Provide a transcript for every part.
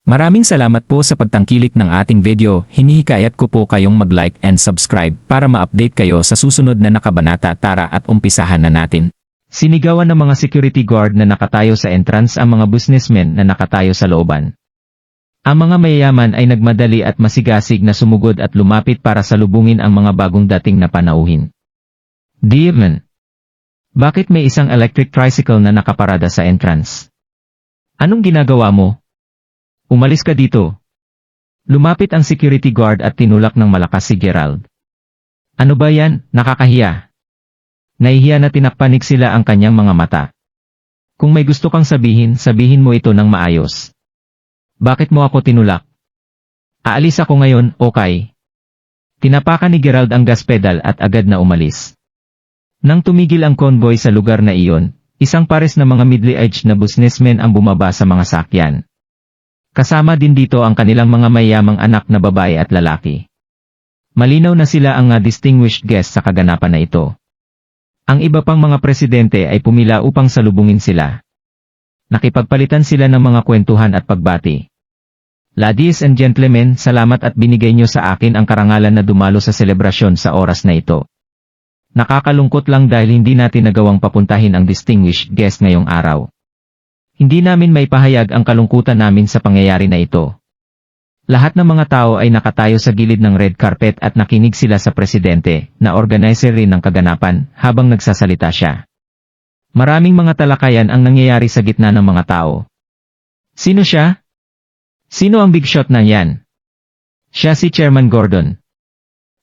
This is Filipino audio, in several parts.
Maraming salamat po sa pagtangkilik ng ating video. Hinihikayat ko po kayong mag-like and subscribe para ma-update kayo sa susunod na nakabanata. Tara at umpisahan na natin. Sinigawan ng mga security guard na nakatayo sa entrance ang mga businessmen na nakatayo sa looban. Ang mga mayayaman ay nagmadali at masigasig na sumugod at lumapit para salubungin ang mga bagong dating na panauhin. Dearman, bakit may isang electric tricycle na nakaparada sa entrance? Anong ginagawa mo? Umalis ka dito. Lumapit ang security guard at tinulak ng malakas si Gerald. Ano ba yan? Nakakahiya. Nahihiya na tinakpanik sila ang kanyang mga mata. Kung may gusto kang sabihin, sabihin mo ito ng maayos. Bakit mo ako tinulak? Aalis ako ngayon, okay? Tinapakan ni Gerald ang gas pedal at agad na umalis. Nang tumigil ang convoy sa lugar na iyon, isang pares na mga middle-aged na businessmen ang bumaba sa mga sakyan. Kasama din dito ang kanilang mga mayamang anak na babae at lalaki. Malinaw na sila ang distinguished guest sa kaganapan na ito. Ang iba pang mga presidente ay pumila upang salubungin sila. Nakipagpalitan sila ng mga kwentuhan at pagbati. Ladies and gentlemen, salamat at binigay niyo sa akin ang karangalan na dumalo sa selebrasyon sa oras na ito. Nakakalungkot lang dahil hindi natin nagawang papuntahin ang distinguished guest ngayong araw. Hindi namin maipahayag ang kalungkutan namin sa pangyayari na ito. Lahat ng mga tao ay nakatayo sa gilid ng red carpet at nakinig sila sa presidente, na organizer rin ng kaganapan, habang nagsasalita siya. Maraming mga talakayan ang nangyayari sa gitna ng mga tao. Sino siya? Sino ang big shot na yan? Siya si Chairman Gordon.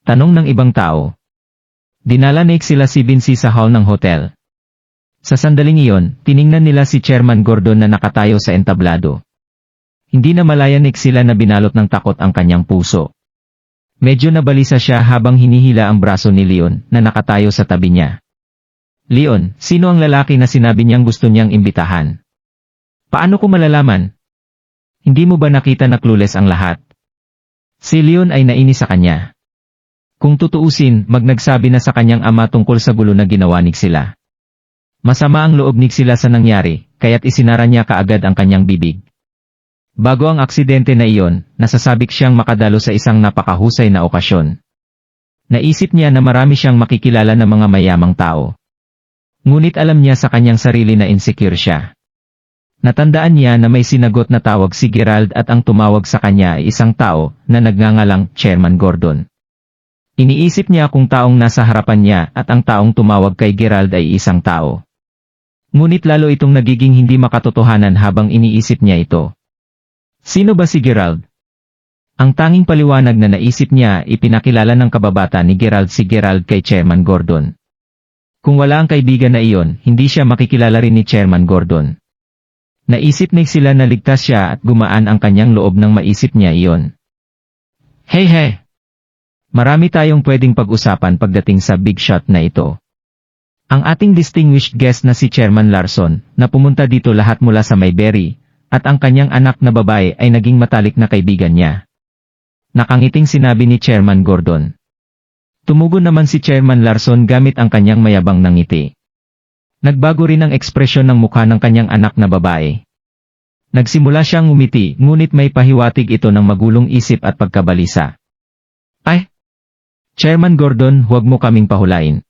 Tanong ng ibang tao. Dinala ni sila si Vinci sa hall ng hotel. Sa sandaling iyon, tiningnan nila si Chairman Gordon na nakatayo sa entablado. Hindi na malayanig sila na binalot ng takot ang kanyang puso. Medyo nabalisa siya habang hinihila ang braso ni Leon na nakatayo sa tabi niya. Leon, sino ang lalaki na sinabi niyang gusto niyang imbitahan? Paano ko malalaman? Hindi mo ba nakita na clueless ang lahat? Si Leon ay nainis sa kanya. Kung tutuusin, nagsabi na sa kanyang ama tungkol sa gulo na ginawa ni sila. Masama ang loob ni sila sa nangyari, kaya't isinara niya kaagad ang kanyang bibig. Bago ang aksidente na iyon, nasasabik siyang makadalo sa isang napakahusay na okasyon. Naisip niya na marami siyang makikilala na mga mayamang tao. Ngunit alam niya sa kanyang sarili na insecure siya. Natandaan niya na may sinagot na tawag si Gerald at ang tumawag sa kanya ay isang tao na nagngangalang Chairman Gordon. Iniisip niya kung taong nasa harapan niya at ang taong tumawag kay Gerald ay isang tao. Ngunit lalo itong nagiging hindi makatotohanan habang iniisip niya ito. Sino ba si Gerald? Ang tanging paliwanag na naisip niya ipinakilala ng kababata ni Gerald si Gerald kay Chairman Gordon. Kung wala ang kaibigan na iyon, hindi siya makikilala rin ni Chairman Gordon. Naisip ni sila na ligtas siya at gumaan ang kanyang loob nang maisip niya iyon. Hey! Marami tayong pwedeng pag-usapan pagdating sa big shot na ito. Ang ating distinguished guest na si Chairman Larson, na pumunta dito lahat mula sa Mayberry, at ang kanyang anak na babae ay naging matalik na kaibigan niya. Nakangiting sinabi ni Chairman Gordon. Tumugon naman si Chairman Larson gamit ang kanyang mayabang na ngiti. Nagbago rin ang ekspresyon ng mukha ng kanyang anak na babae. Nagsimula siyang ngumiti, ngunit may pahiwatig ito ng magulong isip at pagkabalisa. Ay! Chairman Gordon, huwag mo kaming pahulain.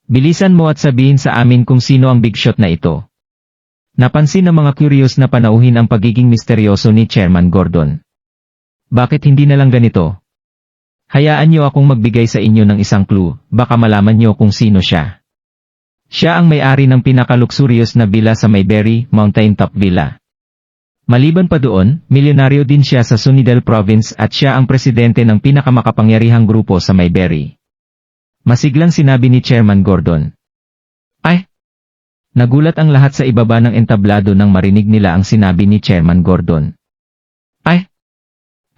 Bilisan mo at sabihin sa amin kung sino ang big shot na ito. Napansin ng mga curious na panauhin ang pagiging misteryoso ni Chairman Gordon. Bakit hindi na lang ganito? Hayaan niyo akong magbigay sa inyo ng isang clue, baka malaman niyo kung sino siya. Siya ang may-ari ng pinakaluxurious na villa sa Mayberry, Mountaintop Villa. Maliban pa doon, milyonaryo din siya sa Sunnydale Province at siya ang presidente ng pinakamakapangyarihang grupo sa Mayberry. Masiglang sinabi ni Chairman Gordon. Ay! Nagulat ang lahat sa ibaba ng entablado nang marinig nila ang sinabi ni Chairman Gordon. Ay!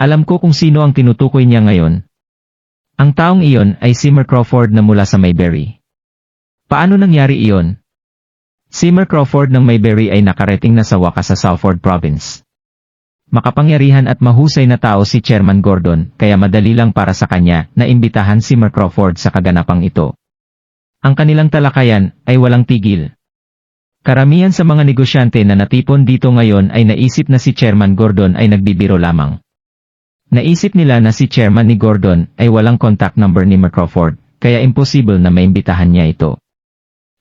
Alam ko kung sino ang tinutukoy niya ngayon. Ang taong iyon ay Seymour Crawford na mula sa Mayberry. Paano nangyari iyon? Seymour Crawford ng Mayberry ay nakarating na sa wakas sa Salford Province. Makapangyarihan at mahusay na tao si Chairman Gordon, kaya madali lang para sa kanya na imbitahan si Seymour Crawford sa kaganapang ito. Ang kanilang talakayan ay walang tigil. Karamihan sa mga negosyante na natipon dito ngayon ay naisip na si Chairman Gordon ay nagbibiro lamang. Naisip nila na si Chairman ni Gordon ay walang contact number ni Mark Crawford, kaya imposible na maimbitahan niya ito.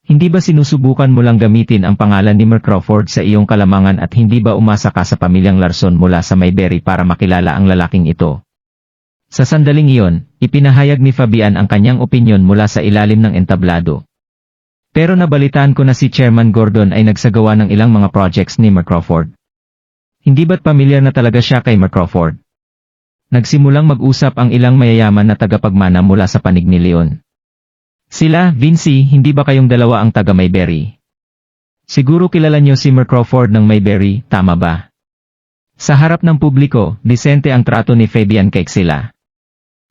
Hindi ba sinusubukan mo lang gamitin ang pangalan ni Mark Crawford sa iyong kalamangan at hindi ba umasa ka sa pamilyang Larson mula sa Mayberry para makilala ang lalaking ito? Sa sandaling iyon, ipinahayag ni Fabian ang kanyang opinyon mula sa ilalim ng entablado. Pero nabalitaan ko na si Chairman Gordon ay nagsagawa ng ilang mga projects ni Mark Crawford. Hindi ba't pamilyar na talaga siya kay Mark Crawford? Nagsimulang mag-usap ang ilang mayayaman na tagapagmana mula sa panig ni Leon. Sila, Vinci, hindi ba kayong dalawa ang taga Mayberry? Siguro kilala niyo si Mark Crawford ng Mayberry, tama ba? Sa harap ng publiko, disente ang trato ni Fabian kay sila.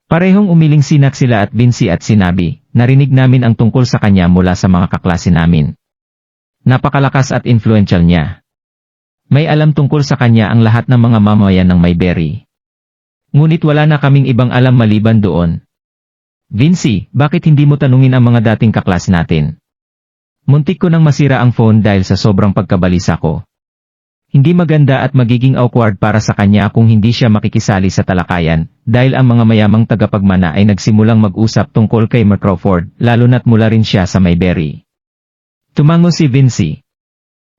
Parehong umiling sinak sila at Vinci at sinabi, narinig namin ang tungkol sa kanya mula sa mga kaklase namin. Napakalakas at influential niya. May alam tungkol sa kanya ang lahat ng mga mamayan ng Mayberry. Ngunit wala na kaming ibang alam maliban doon. Vinci, bakit hindi mo tanungin ang mga dating kaklase natin? Muntik ko nang masira ang phone dahil sa sobrang pagkabalisa ko. Hindi maganda at magiging awkward para sa kanya kung hindi siya makikisali sa talakayan, dahil ang mga mayamang tagapagmana ay nagsimulang mag-usap tungkol kay Mark Crawford, lalo na't mula rin siya sa Mayberry. Tumango si Vinci.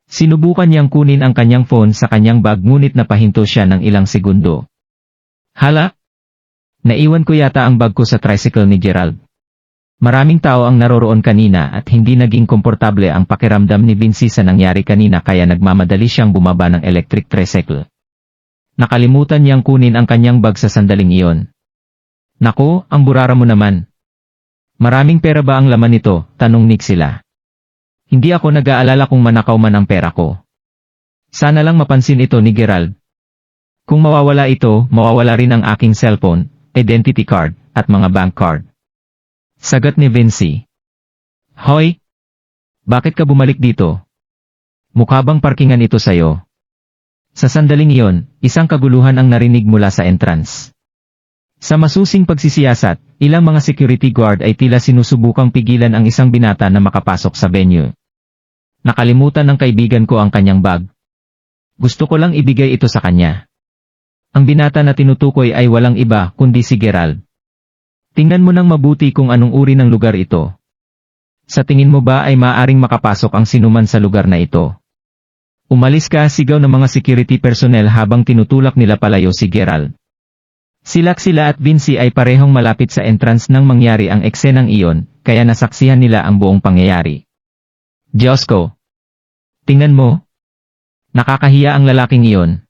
Sinubukan niyang kunin ang kanyang phone sa kanyang bag ngunit napahinto siya ng ilang segundo. Hala? Naiwan ko yata ang bag ko sa tricycle ni Gerald. Maraming tao ang naroroon kanina at hindi naging komportable ang pakiramdam ni Vinci sa nangyari kanina kaya nagmamadali siyang bumaba ng electric tricycle. Nakalimutan niyang kunin ang kanyang bag sa sandaling iyon. Nako, ang burara mo naman. Maraming pera ba ang laman nito? Tanong Nick sila. Hindi ako nag-aalala kung manakaw man ang pera ko. Sana lang mapansin ito ni Gerald. Kung mawawala ito, mawawala rin ang aking cellphone, identity card, at mga bank card. Sagot ni Vinci. Hoy! Bakit ka bumalik dito? Mukha bang parkingan ito sayo? Sa sandaling iyon, isang kaguluhan ang narinig mula sa entrance. Sa masusing pagsisiyasat, ilang mga security guard ay tila sinusubukang pigilan ang isang binata na makapasok sa venue. Nakalimutan ng kaibigan ko ang kanyang bag. Gusto ko lang ibigay ito sa kanya. Ang binata na tinutukoy ay walang iba kundi si Gerald. Tingnan mo nang mabuti kung anong uri ng lugar ito. Sa tingin mo ba ay maaaring makapasok ang sinuman sa lugar na ito? Umalis ka, sigaw ng mga security personnel habang tinutulak nila palayo si Gerald. Sila at Vinci ay parehong malapit sa entrance nang mangyari ang eksenang iyon, kaya nasaksihan nila ang buong pangyayari. Diyos ko! Tingnan mo! Nakakahiya ang lalaking iyon.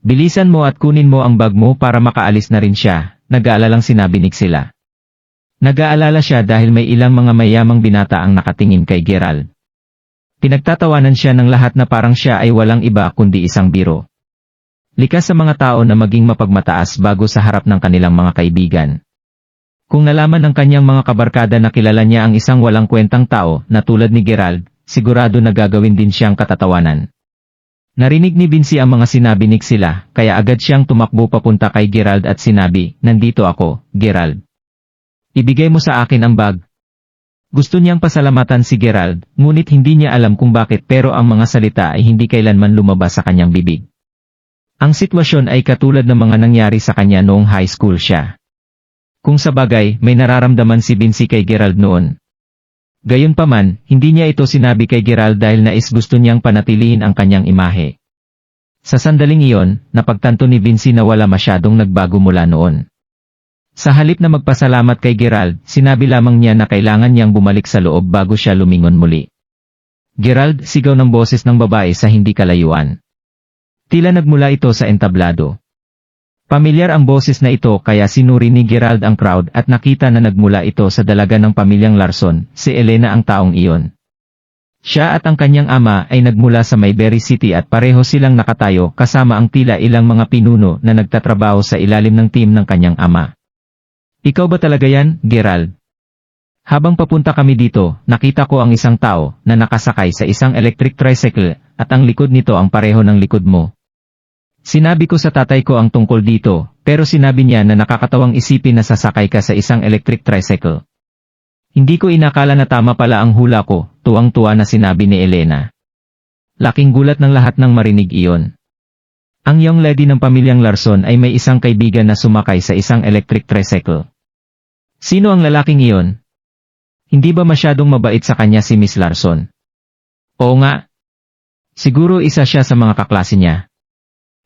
Bilisan mo at kunin mo ang bag mo para makaalis na rin siya. Nag-aalalang sinabi ni sila. Nag-aalala siya dahil may ilang mga mayamang binata ang nakatingin kay Gerald. Pinagtatawanan siya ng lahat na parang siya ay walang iba kundi isang biro. Likas sa mga tao na maging mapagmataas bago sa harap ng kanilang mga kaibigan. Kung nalaman ng kanyang mga kabarkada na kilala niya ang isang walang kwentang tao na tulad ni Gerald, sigurado na gagawin din siyang katatawanan. Narinig ni Vinci ang mga sinabi ni sila, kaya agad siyang tumakbo papunta kay Gerald at sinabi, nandito ako, Gerald. Ibigay mo sa akin ang bag. Gusto niyang pasalamatan si Gerald, ngunit hindi niya alam kung bakit pero ang mga salita ay hindi kailanman lumabas sa kanyang bibig. Ang sitwasyon ay katulad ng mga nangyari sa kanya noong high school siya. Kung sa bagay, may nararamdaman si Vinci kay Gerald noon. Gayunpaman, hindi niya ito sinabi kay Gerald dahil nais gusto niyang panatilihin ang kanyang imahe. Sa sandaling iyon, napagtanto ni Vinci na wala masyadong nagbago mula noon. Sa halip na magpasalamat kay Gerald, sinabi lamang niya na kailangan niyang bumalik sa loob bago siya lumingon muli. Gerald, sigaw ng boses ng babae sa hindi kalayuan. Tila nagmula ito sa entablado. Pamilyar ang boses na ito kaya sinuri ni Gerald ang crowd at nakita na nagmula ito sa dalaga ng pamilyang Larson, si Elena ang taong iyon. Siya at ang kanyang ama ay nagmula sa Mayberry City at pareho silang nakatayo kasama ang tila ilang mga pinuno na nagtatrabaho sa ilalim ng team ng kanyang ama. Ikaw ba talaga yan, Gerald? Habang papunta kami dito, nakita ko ang isang tao na nakasakay sa isang electric tricycle at ang likod nito ang pareho ng likod mo. Sinabi ko sa tatay ko ang tungkol dito, pero sinabi niya na nakakatawang isipin na sasakay ka sa isang electric tricycle. Hindi ko inakala na tama pala ang hula ko, tuwang-tuwa na sinabi ni Elena. Laking gulat ng lahat ng marinig iyon. Ang young lady ng pamilyang Larson ay may isang kaibigan na sumakay sa isang electric tricycle. Sino ang lalaking iyon? Hindi ba masyadong mabait sa kanya si Miss Larson? Oo nga. Siguro isa siya sa mga kaklase niya.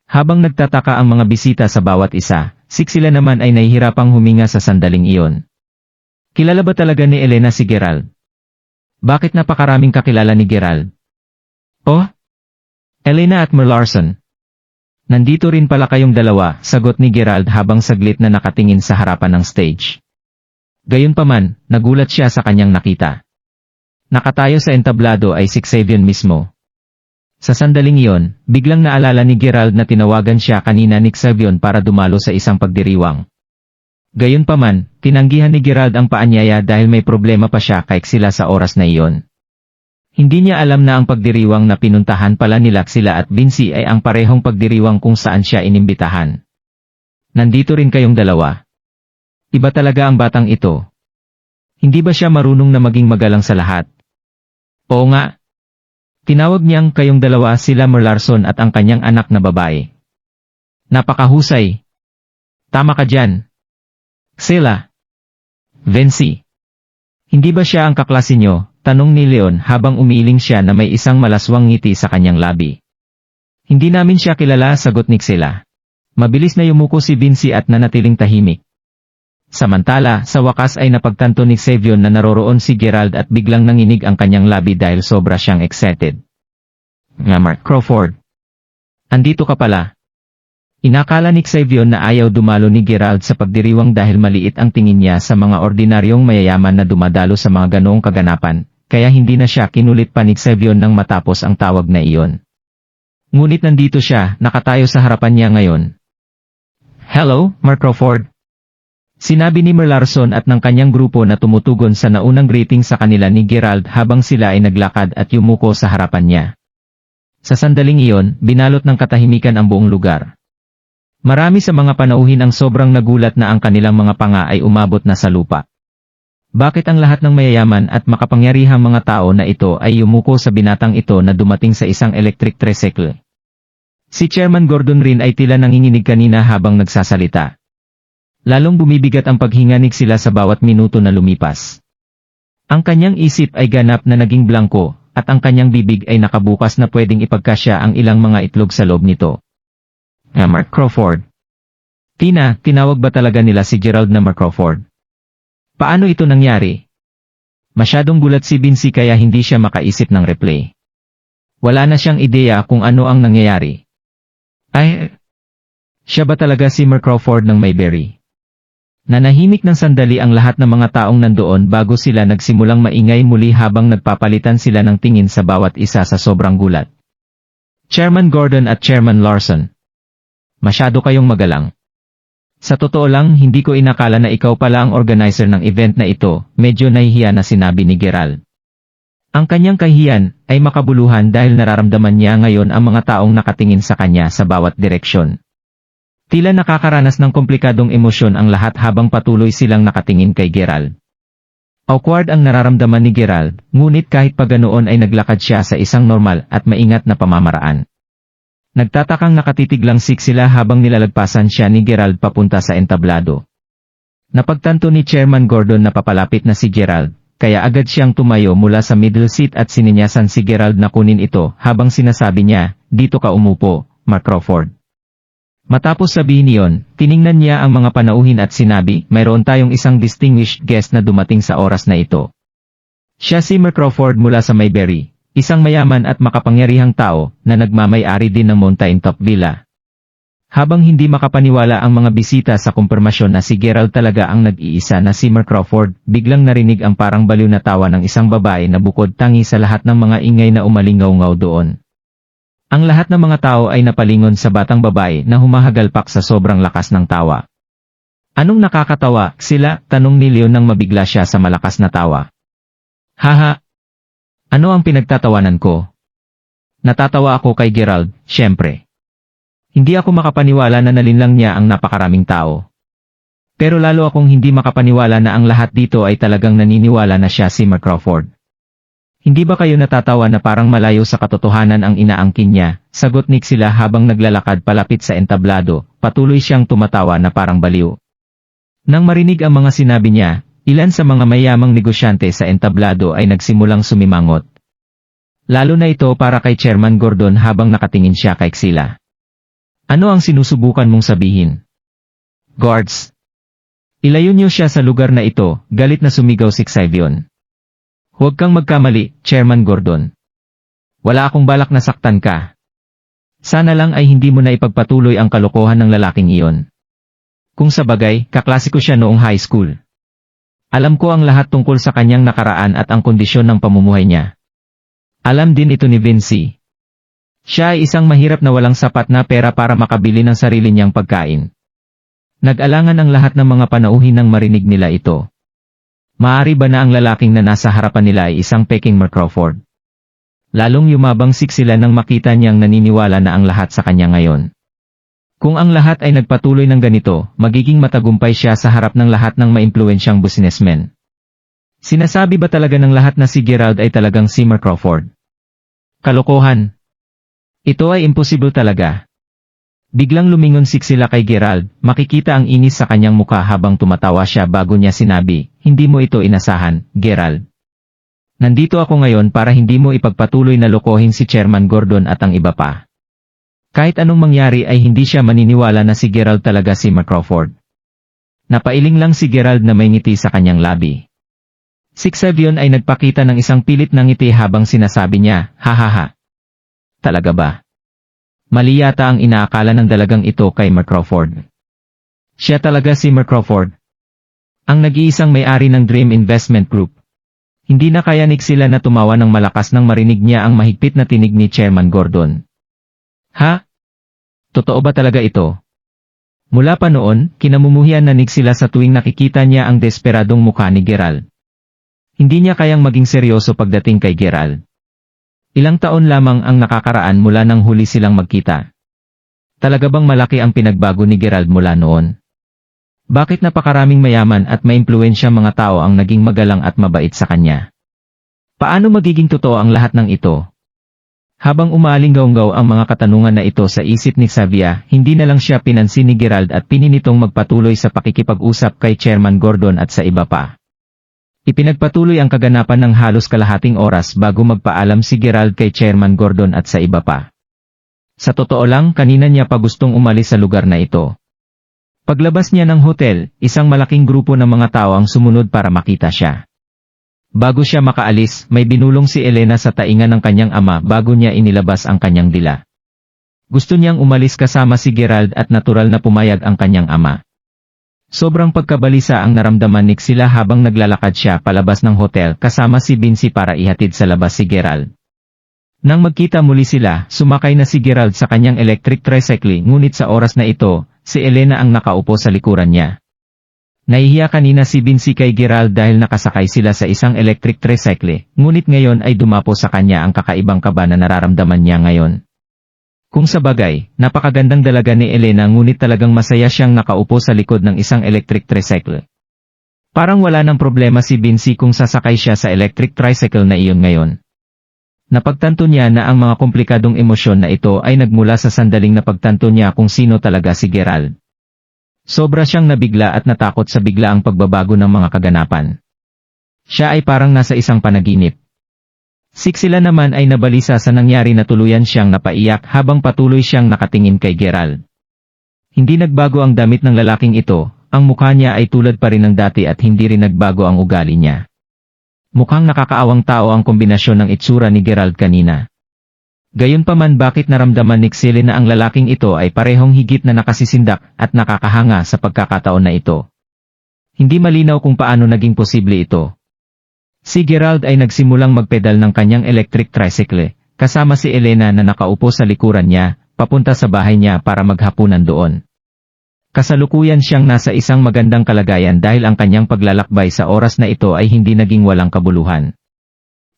Habang nagtataka ang mga bisita sa bawat isa, sila naman ay nahihirapang huminga sa sandaling iyon. Kilala ba talaga ni Elena si Gerald? Bakit napakaraming kakilala ni Gerald? Oh? Elena at Mer Larson. Nandito rin pala kayong dalawa, sagot ni Gerald habang saglit na nakatingin sa harapan ng stage. Gayunpaman, nagulat siya sa kanyang nakita. Nakatayo sa entablado ay si Xavier mismo. Sa sandaling iyon, biglang naalala ni Gerald na tinawagan siya kanina ni Xavier para dumalo sa isang pagdiriwang. Gayunpaman, tinanggihan ni Gerald ang paanyaya dahil may problema pa siya kay sila sa oras na iyon. Hindi niya alam na ang pagdiriwang na pinuntahan pala nila sila at Vinci ay ang parehong pagdiriwang kung saan siya inimbitahan. Nandito rin kayong dalawa. Iba talaga ang batang ito. Hindi ba siya marunong na maging magalang sa lahat? Oo nga. Tinawag niyang kayong dalawa sila Mer Larson at ang kanyang anak na babae. Napakahusay. Tama ka dyan. Sila. Vinci. Hindi ba siya ang kaklase niyo? Tanong ni Leon habang umiiling siya na may isang malaswang ngiti sa kanyang labi. Hindi namin siya kilala, sagot ni Xela. Mabilis na yumuko si Vinci at nanatiling tahimik. Samantala, sa wakas ay napagtanto ni Xavier na naroroon si Gerald at biglang nanginig ang kanyang labi dahil sobra siyang excited. Nga Mark Crawford. Andito ka pala. Inakala ni Xavier na ayaw dumalo ni Gerald sa pagdiriwang dahil maliit ang tingin niya sa mga ordinaryong mayayaman na dumadalo sa mga ganoong kaganapan, kaya hindi na siya kinulit pa ni Xavier nang matapos ang tawag na iyon. Ngunit nandito siya, nakatayo sa harapan niya ngayon. Hello, Mark Crawford. Sinabi ni Mer Larson at ng kanyang grupo na tumutugon sa naunang greeting sa kanila ni Gerald habang sila ay naglakad at yumuko sa harapan niya. Sa sandaling iyon, binalot ng katahimikan ang buong lugar. Marami sa mga panauhin ang sobrang nagulat na ang kanilang mga panga ay umabot na sa lupa. Bakit ang lahat ng mayayaman at makapangyarihang mga tao na ito ay yumuko sa binatang ito na dumating sa isang electric tricycle? Si Chairman Gordon rin ay tila nanginginig kanina habang nagsasalita. Lalong bumibigat ang paghinganig sila sa bawat minuto na lumipas. Ang kanyang isip ay ganap na naging blangko, at ang kanyang bibig ay nakabukas na pwedeng ipagkasya ang ilang mga itlog sa loob nito. Mark Crawford. Tina, tinawag ba talaga nila si Gerald na Mark Crawford? Paano ito nangyari? Masyadong gulat si Vinci kaya hindi siya makaisip ng replay. Wala na siyang ideya kung ano ang nangyayari. Ay, siya ba talaga si Mark Crawford ng Mayberry? Nanahimik ng sandali ang lahat ng mga taong nandoon bago sila nagsimulang maingay muli habang nagpapalitan sila ng tingin sa bawat isa sa sobrang gulat. Chairman Gordon at Chairman Larson. Masyado kayong magalang. Sa totoo lang, hindi ko inakala na ikaw pala ang organizer ng event na ito, medyo nahihiya na sinabi ni Gerald. Ang kanyang kahiyan ay makabuluhan dahil nararamdaman niya ngayon ang mga taong nakatingin sa kanya sa bawat direksyon. Tila nakakaranas ng komplikadong emosyon ang lahat habang patuloy silang nakatingin kay Gerald. Awkward ang nararamdaman ni Gerald, ngunit kahit pa ganoon ay naglakad siya sa isang normal at maingat na pamamaraan. Nagtatakang nakatitig lang sila habang nilalagpasan siya ni Gerald papunta sa entablado. Napagtanto ni Chairman Gordon na papalapit na si Gerald, kaya agad siyang tumayo mula sa middle seat at sininyasan si Gerald na kunin ito habang sinasabi niya, "Dito ka umupo, Mark Crawford." Matapos sabihin niyon, tiningnan niya ang mga panauhin at sinabi, "Mayroon tayong isang distinguished guest na dumating sa oras na ito. Siya si Mark Crawford mula sa Mayberry, isang mayaman at makapangyarihang tao na nagmamay-ari din ng Mountain Top Villa." Habang hindi makapaniwala ang mga bisita sa kumpirmasyon na si Gerald talaga ang nag-iisa na si Mark Crawford, biglang narinig ang parang baliw na tawa ng isang babae na bukod tangi sa lahat ng mga ingay na umalingaw-ngaw doon. Ang lahat ng mga tao ay napalingon sa batang babae na humahagalpak sa sobrang lakas ng tawa. "Anong nakakatawa, sila?" tanong ni Leon nang mabigla siya sa malakas na tawa. "Haha! Ano ang pinagtatawanan ko? Natatawa ako kay Gerald, syempre. Hindi ako makapaniwala na nalinlang niya ang napakaraming tao. Pero lalo akong hindi makapaniwala na ang lahat dito ay talagang naniniwala na siya si Mark Crawford. Hindi ba kayo natatawa na parang malayo sa katotohanan ang inaangkin niya? Sagot ni Xila habang naglalakad palapit sa entablado, patuloy siyang tumatawa na parang baliw. Nang marinig ang mga sinabi niya, ilan sa mga mayamang negosyante sa entablado ay nagsimulang sumimangot. Lalo na ito para kay Chairman Gordon habang nakatingin siya kay Xila. Ano ang sinusubukan mong sabihin? Guards! Ilayo niyo siya sa lugar na ito, galit na sumigaw si Xavion. Huwag kang magkamali, Chairman Gordon. Wala akong balak na saktan ka. Sana lang ay hindi mo na ipagpatuloy ang kalokohan ng lalaking iyon. Kung sa bagay, kaklase ko siya noong high school. Alam ko ang lahat tungkol sa kanyang nakaraan at ang kondisyon ng pamumuhay niya. Alam din ito ni Vinci. Siya ay isang mahirap na walang sapat na pera para makabili ng sarili niyang pagkain. Nag-alangan ang lahat ng mga panauhin nang marinig nila ito. Maari ba na ang lalaking na nasa harapan nila ay isang peking Mark Crawford? Lalong yumabang Sila nang makita niyang naniniwala na ang lahat sa kanya ngayon. Kung ang lahat ay nagpatuloy ng ganito, magiging matagumpay siya sa harap ng lahat ng maimpluwensyang businessmen. Sinasabi ba talaga ng lahat na si Gerald ay talagang si Mark Crawford? Kalokohan. Ito ay imposible talaga. Biglang lumingon Sila kay Gerald, makikita ang inis sa kanyang mukha habang tumatawa siya bago niya sinabi, hindi mo ito inasahan, Gerald. Nandito ako ngayon para hindi mo ipagpatuloy na lokohin si Chairman Gordon at ang iba pa. Kahit anong mangyari ay hindi siya maniniwala na si Gerald talaga si Mark Crawford. Napailing lang si Gerald na may ngiti sa kanyang labi. Si Xavion ay nagpakita ng isang pilit na ngiti habang sinasabi niya, hahaha. Talaga ba? Mali yata ang inaakala ng dalagang ito kay Mark Crawford. Siya talaga si Mark Crawford. Ang nag-iisang may-ari ng Dream Investment Group. Hindi na kaya ni Xila na tumawa ng malakas nang marinig niya ang mahigpit na tinig ni Chairman Gordon. Ha? Totoo ba talaga ito? Mula pa noon, kinamumuhian na ni Xila sa tuwing nakikita niya ang desperadong mukha ni Gerald. Hindi niya kayang maging seryoso pagdating kay Gerald. Ilang taon lamang ang nakakaraan mula nang huli silang magkita. Talaga bang malaki ang pinagbago ni Gerald mula noon? Bakit napakaraming mayaman at maimpluwensyang mga tao ang naging magalang at mabait sa kanya? Paano magiging totoo ang lahat ng ito? Habang umaalinggaw-nggaw ang mga katanungan na ito sa isip ni Xavier, hindi na lang siya pinansin ni Gerald at pininitong magpatuloy sa pakikipag-usap kay Chairman Gordon at sa iba pa. Ipinagpatuloy ang kaganapan ng halos kalahating oras bago magpaalam si Gerald kay Chairman Gordon at sa iba pa. Sa totoo lang, kanina niya pa gustong umalis sa lugar na ito. Paglabas niya ng hotel, isang malaking grupo ng mga tao ang sumunod para makita siya. Bago siya makaalis, may binulong si Elena sa taingan ng kanyang ama bago niya inilabas ang kanyang dila. Gusto niyang umalis kasama si Gerald at natural na pumayag ang kanyang ama. Sobrang pagkabalisa ang naramdaman ni Xila habang naglalakad siya palabas ng hotel kasama si Vinci para ihatid sa labas si Gerald. Nang magkita muli sila, sumakay na si Gerald sa kanyang electric tricycle ngunit sa oras na ito, si Elena ang nakaupo sa likuran niya. Nahihiya kanina si Vinci kay Gerald dahil nakasakay sila sa isang electric tricycle, ngunit ngayon ay dumapo sa kanya ang kakaibang kaba na nararamdaman niya ngayon. Kung sa bagay, napakagandang dalaga ni Elena ngunit talagang masaya siyang nakaupo sa likod ng isang electric tricycle. Parang wala ng problema si Vinci kung sasakay siya sa electric tricycle na iyon ngayon. Napagtanto niya na ang mga komplikadong emosyon na ito ay nagmula sa sandaling napagtanto niya kung sino talaga si Gerald. Sobra siyang nabigla at natakot sa biglaang pagbabago ng mga kaganapan. Siya ay parang nasa isang panaginip. Sila naman ay nabalisa sa nangyari na tuluyan siyang napaiyak habang patuloy siyang nakatingin kay Gerald. Hindi nagbago ang damit ng lalaking ito, ang mukha niya ay tulad pa rin ng dati at hindi rin nagbago ang ugali niya. Mukhang nakakaawang tao ang kombinasyon ng itsura ni Gerald kanina. Gayunpaman bakit naramdaman ni Xile na ang lalaking ito ay parehong higit na nakasisindak at nakakahanga sa pagkakataon na ito. Hindi malinaw kung paano naging posible ito. Si Gerald ay nagsimulang magpedal ng kanyang electric tricycle, kasama si Elena na nakaupo sa likuran niya, papunta sa bahay niya para maghapunan doon. Kasalukuyan siyang nasa isang magandang kalagayan dahil ang kanyang paglalakbay sa oras na ito ay hindi naging walang kabuluhan.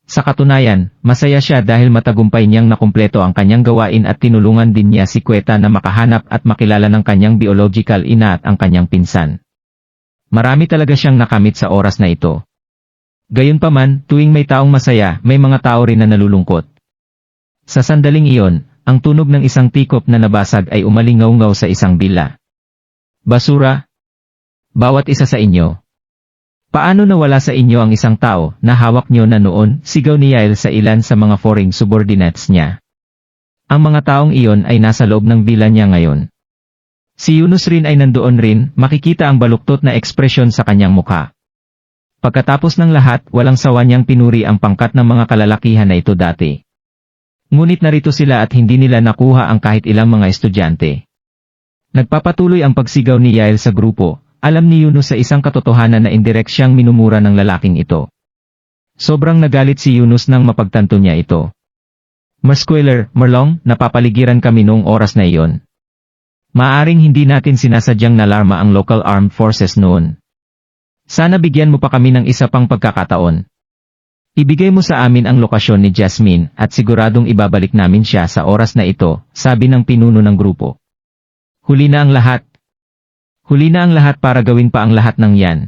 Sa katunayan, masaya siya dahil matagumpay niyang nakumpleto ang kanyang gawain at tinulungan din niya si Queta na makahanap at makilala ng kanyang biological ina at ang kanyang pinsan. Marami talaga siyang nakamit sa oras na ito. Gayunpaman, tuwing may taong masaya, may mga tao rin na nalulungkot. Sa sandaling iyon, ang tunog ng isang tikop na nabasag ay umalingaw-ngaw sa isang bila. Basura. Bawat isa sa inyo. Paano nawala sa inyo ang isang tao na hawak nyo na noon, sigaw ni Yael sa ilan sa mga foreign subordinates niya. Ang mga taong iyon ay nasa loob ng bila niya ngayon. Si Yunus rin ay nandoon rin, makikita ang baluktot na ekspresyon sa kanyang mukha. Pagkatapos ng lahat, walang sawa niyang pinuri ang pangkat ng mga kalalakihan na ito dati. Ngunit narito sila at hindi nila nakuha ang kahit ilang mga estudyante. Nagpapatuloy ang pagsigaw ni Yael sa grupo, alam ni Yunus sa isang katotohanan na indirect siyang minumura ng lalaking ito. Sobrang nagalit si Yunus nang mapagtanto niya ito. Muscular, Marlong, napapaligiran kami noong oras na iyon. Maaring hindi natin sinasadyang nalarma ang local armed forces noon. Sana bigyan mo pa kami ng isa pang pagkakataon. Ibigay mo sa amin ang lokasyon ni Jasmine at siguradong ibabalik namin siya sa oras na ito, sabi ng pinuno ng grupo. Huli na ang lahat. Huli na ang lahat para gawin pa ang lahat ng yan.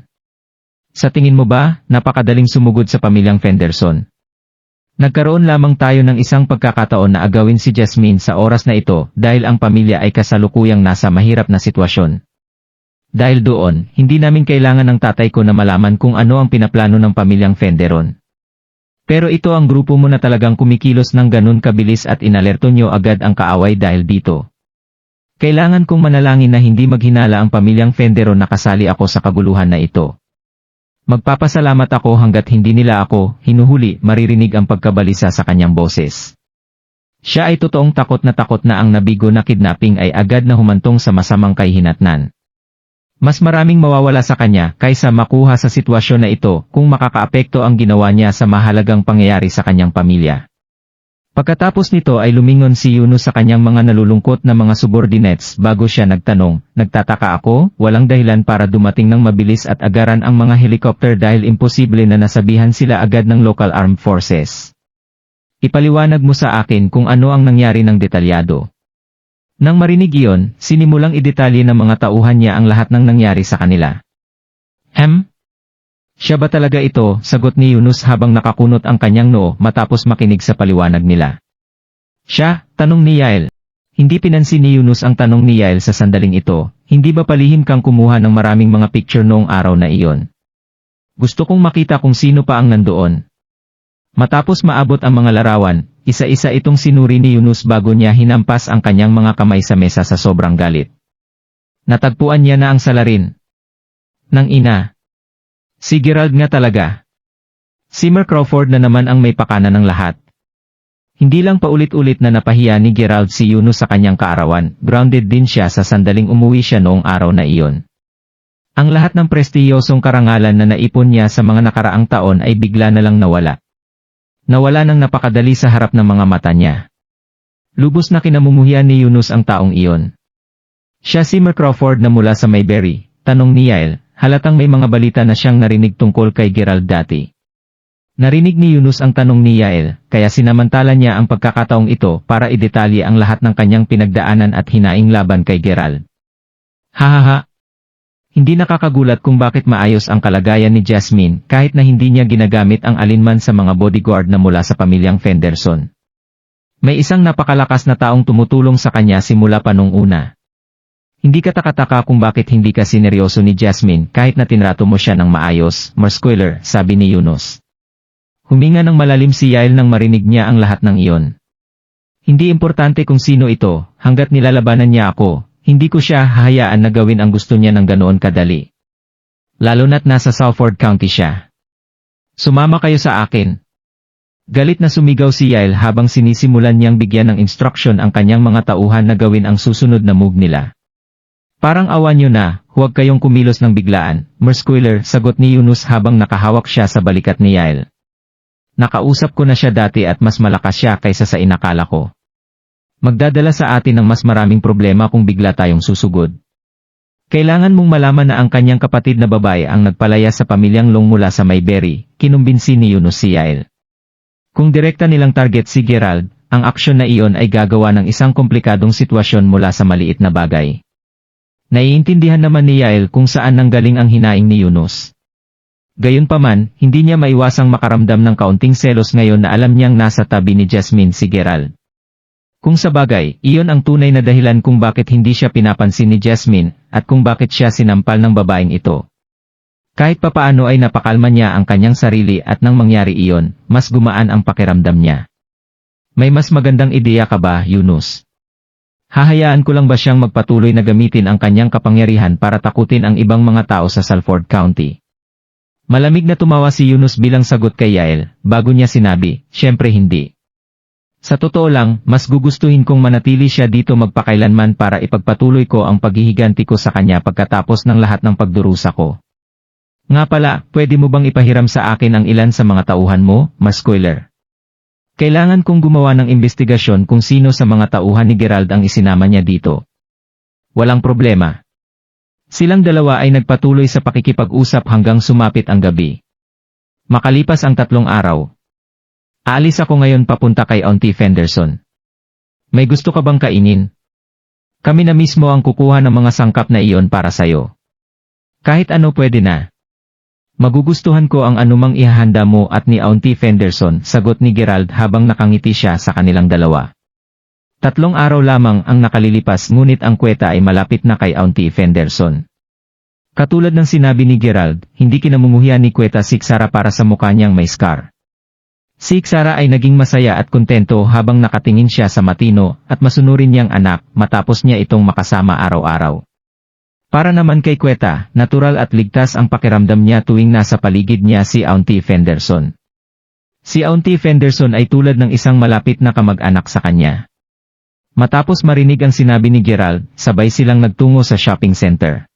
Sa tingin mo ba, napakadaling sumugod sa pamilyang Fenderson? Nagkaroon lamang tayo ng isang pagkakataon na agawin si Jasmine sa oras na ito dahil ang pamilya ay kasalukuyang nasa mahirap na sitwasyon. Dahil doon, hindi namin kailangan ng tatay ko na malaman kung ano ang pinaplano ng pamilyang Fenderon. Pero ito ang grupo mo na talagang kumikilos ng ganun kabilis at inalerto nyo agad ang kaaway dahil dito. Kailangan kong manalangin na hindi maghinala ang pamilyang Fenderon na kasali ako sa kaguluhan na ito. Magpapasalamat ako hanggat hindi nila ako hinuhuli, maririnig ang pagkabalisa sa kanyang boses. Siya ay totoong takot na ang nabigo na kidnapping ay agad na humantong sa masamang kahihinatnan. Mas maraming mawawala sa kanya kaysa makuha sa sitwasyon na ito kung makakaapekto ang ginawa niya sa mahalagang pangyayari sa kanyang pamilya. Pagkatapos nito ay lumingon si Yunus sa kanyang mga nalulungkot na mga subordinates bago siya nagtanong, nagtataka ako, walang dahilan para dumating ng mabilis at agaran ang mga helicopter dahil imposible na nasabihan sila agad ng local armed forces. Ipaliwanag mo sa akin kung ano ang nangyari ng detalyado. Nang marinig iyon, sinimulang idetalye ng mga tauhan niya ang lahat ng nangyari sa kanila. Siya ba talaga ito? Sagot ni Yunus habang nakakunot ang kanyang noo matapos makinig sa paliwanag nila. Siya, tanong ni Yael. Hindi pinansin ni Yunus ang tanong ni Yael sa sandaling ito, hindi ba palihim kang kumuha ng maraming mga picture noong araw na iyon? Gusto kong makita kung sino pa ang nandoon. Matapos maabot ang mga larawan, isa-isa itong sinuri ni Yunus bago niya hinampas ang kanyang mga kamay sa mesa sa sobrang galit. Natagpuan niya na ang salarin. Nang ina. Si Gerald nga talaga. Si Mark Crawford na naman ang may pakana ng lahat. Hindi lang paulit-ulit na napahiya ni Gerald si Yunus sa kanyang kaarawan, grounded din siya sa sandaling umuwi siya noong araw na iyon. Ang lahat ng prestiyosong karangalan na naipon niya sa mga nakaraang taon ay bigla na lang nawala. Nawala ng napakadali sa harap ng mga mata niya. Lubos na kinamumuhian ni Yunus ang taong iyon. Siya si Mark Crawford na mula sa Mayberry, tanong ni Yael. Halatang may mga balita na siyang narinig tungkol kay Gerald dati. Narinig ni Yunus ang tanong ni Yael, kaya sinamantala niya ang pagkakataong ito para idetalye ang lahat ng kanyang pinagdaanan at hinaing laban kay Gerald. Hahaha. Hindi nakakagulat kung bakit maayos ang kalagayan ni Jasmine kahit na hindi niya ginagamit ang alinman sa mga bodyguard na mula sa pamilyang Fenderson. May isang napakalakas na taong tumutulong sa kanya simula pa nung una. Hindi ka takataka kung bakit hindi ka sineryoso ni Jasmine kahit na tinrato mo siya ng maayos, Muscular, sabi ni Yunus. Huminga ng malalim si Yael nang marinig niya ang lahat ng iyon. Hindi importante kung sino ito, hanggat nilalabanan niya ako, hindi ko siya hahayaan na gawin ang gusto niya ng ganoon kadali. Lalo na't nasa Salford County siya. Sumama kayo sa akin. Galit na sumigaw si Yael habang sinisimulan niyang bigyan ng instruction ang kanyang mga tauhan na gawin ang susunod na move nila. Parang awan niyo na, huwag kayong kumilos ng biglaan, Muscular, sagot ni Yunus habang nakahawak siya sa balikat ni Yael. Nakausap ko na siya dati at mas malakas siya kaysa sa inakala ko. Magdadala sa atin ng mas maraming problema kung bigla tayong susugod. Kailangan mong malaman na ang kanyang kapatid na babae ang nagpalaya sa pamilyang Long mula sa Mayberry, kinumbinsi ni Yunus si Yael. Kung direkta nilang target si Gerald, ang aksyon na iyon ay gagawa ng isang komplikadong sitwasyon mula sa maliit na bagay. Naiintindihan naman ni Yael kung saan nanggaling ang hinaing ni Yunus. Gayunpaman, hindi niya maiwasang makaramdam ng kaunting selos ngayon na alam niyang nasa tabi ni Jasmine si Gerald. Kung sabagay, iyon ang tunay na dahilan kung bakit hindi siya pinapansin ni Jasmine, at kung bakit siya sinampal ng babaeng ito. Kahit papaano ay napakalma niya ang kanyang sarili at nang mangyari iyon, mas gumaan ang pakiramdam niya. May mas magandang ideya ka ba, Yunus? Hahayaan ko lang ba siyang magpatuloy na gamitin ang kanyang kapangyarihan para takutin ang ibang mga tao sa Salford County? Malamig na tumawa si Yunus bilang sagot kay Yael, bago niya sinabi, "Siyempre hindi. Sa totoo lang, mas gugustuhin kong manatili siya dito magpakailanman para ipagpatuloy ko ang paghihiganti ko sa kanya pagkatapos ng lahat ng pagdurusa ko. Nga pala, pwede mo bang ipahiram sa akin ang ilan sa mga tauhan mo, Mas Squealer? Kailangan kong gumawa ng investigasyon kung sino sa mga tauhan ni Gerald ang isinama niya dito." Walang problema. Silang dalawa ay nagpatuloy sa pakikipag-usap hanggang sumapit ang gabi. Makalipas ang 3 araw. Aalis ako ngayon papunta kay Auntie Fenderson. May gusto ka bang kainin? Kami na mismo ang kukuha ng mga sangkap na iyon para sayo. Kahit ano pwede na. Magugustuhan ko ang anumang ihahanda mo at ni Auntie Fenderson, sagot ni Gerald habang nakangiti siya sa kanilang dalawa. 3 araw lamang ang nakalilipas ngunit ang kweta ay malapit na kay Auntie Fenderson. Katulad ng sinabi ni Gerald, hindi kinamunguhian ni Kweta si Sara para sa mukha niyang may scar. Si Sara ay naging masaya at kontento habang nakatingin siya sa matino at masunurin niyang anak matapos niya itong makasama araw-araw. Para naman kay Kweta, natural at ligtas ang pakiramdam niya tuwing nasa paligid niya si Auntie Fenderson. Si Auntie Fenderson ay tulad ng isang malapit na kamag-anak sa kanya. Matapos marinig ang sinabi ni Gerald, sabay silang nagtungo sa shopping center.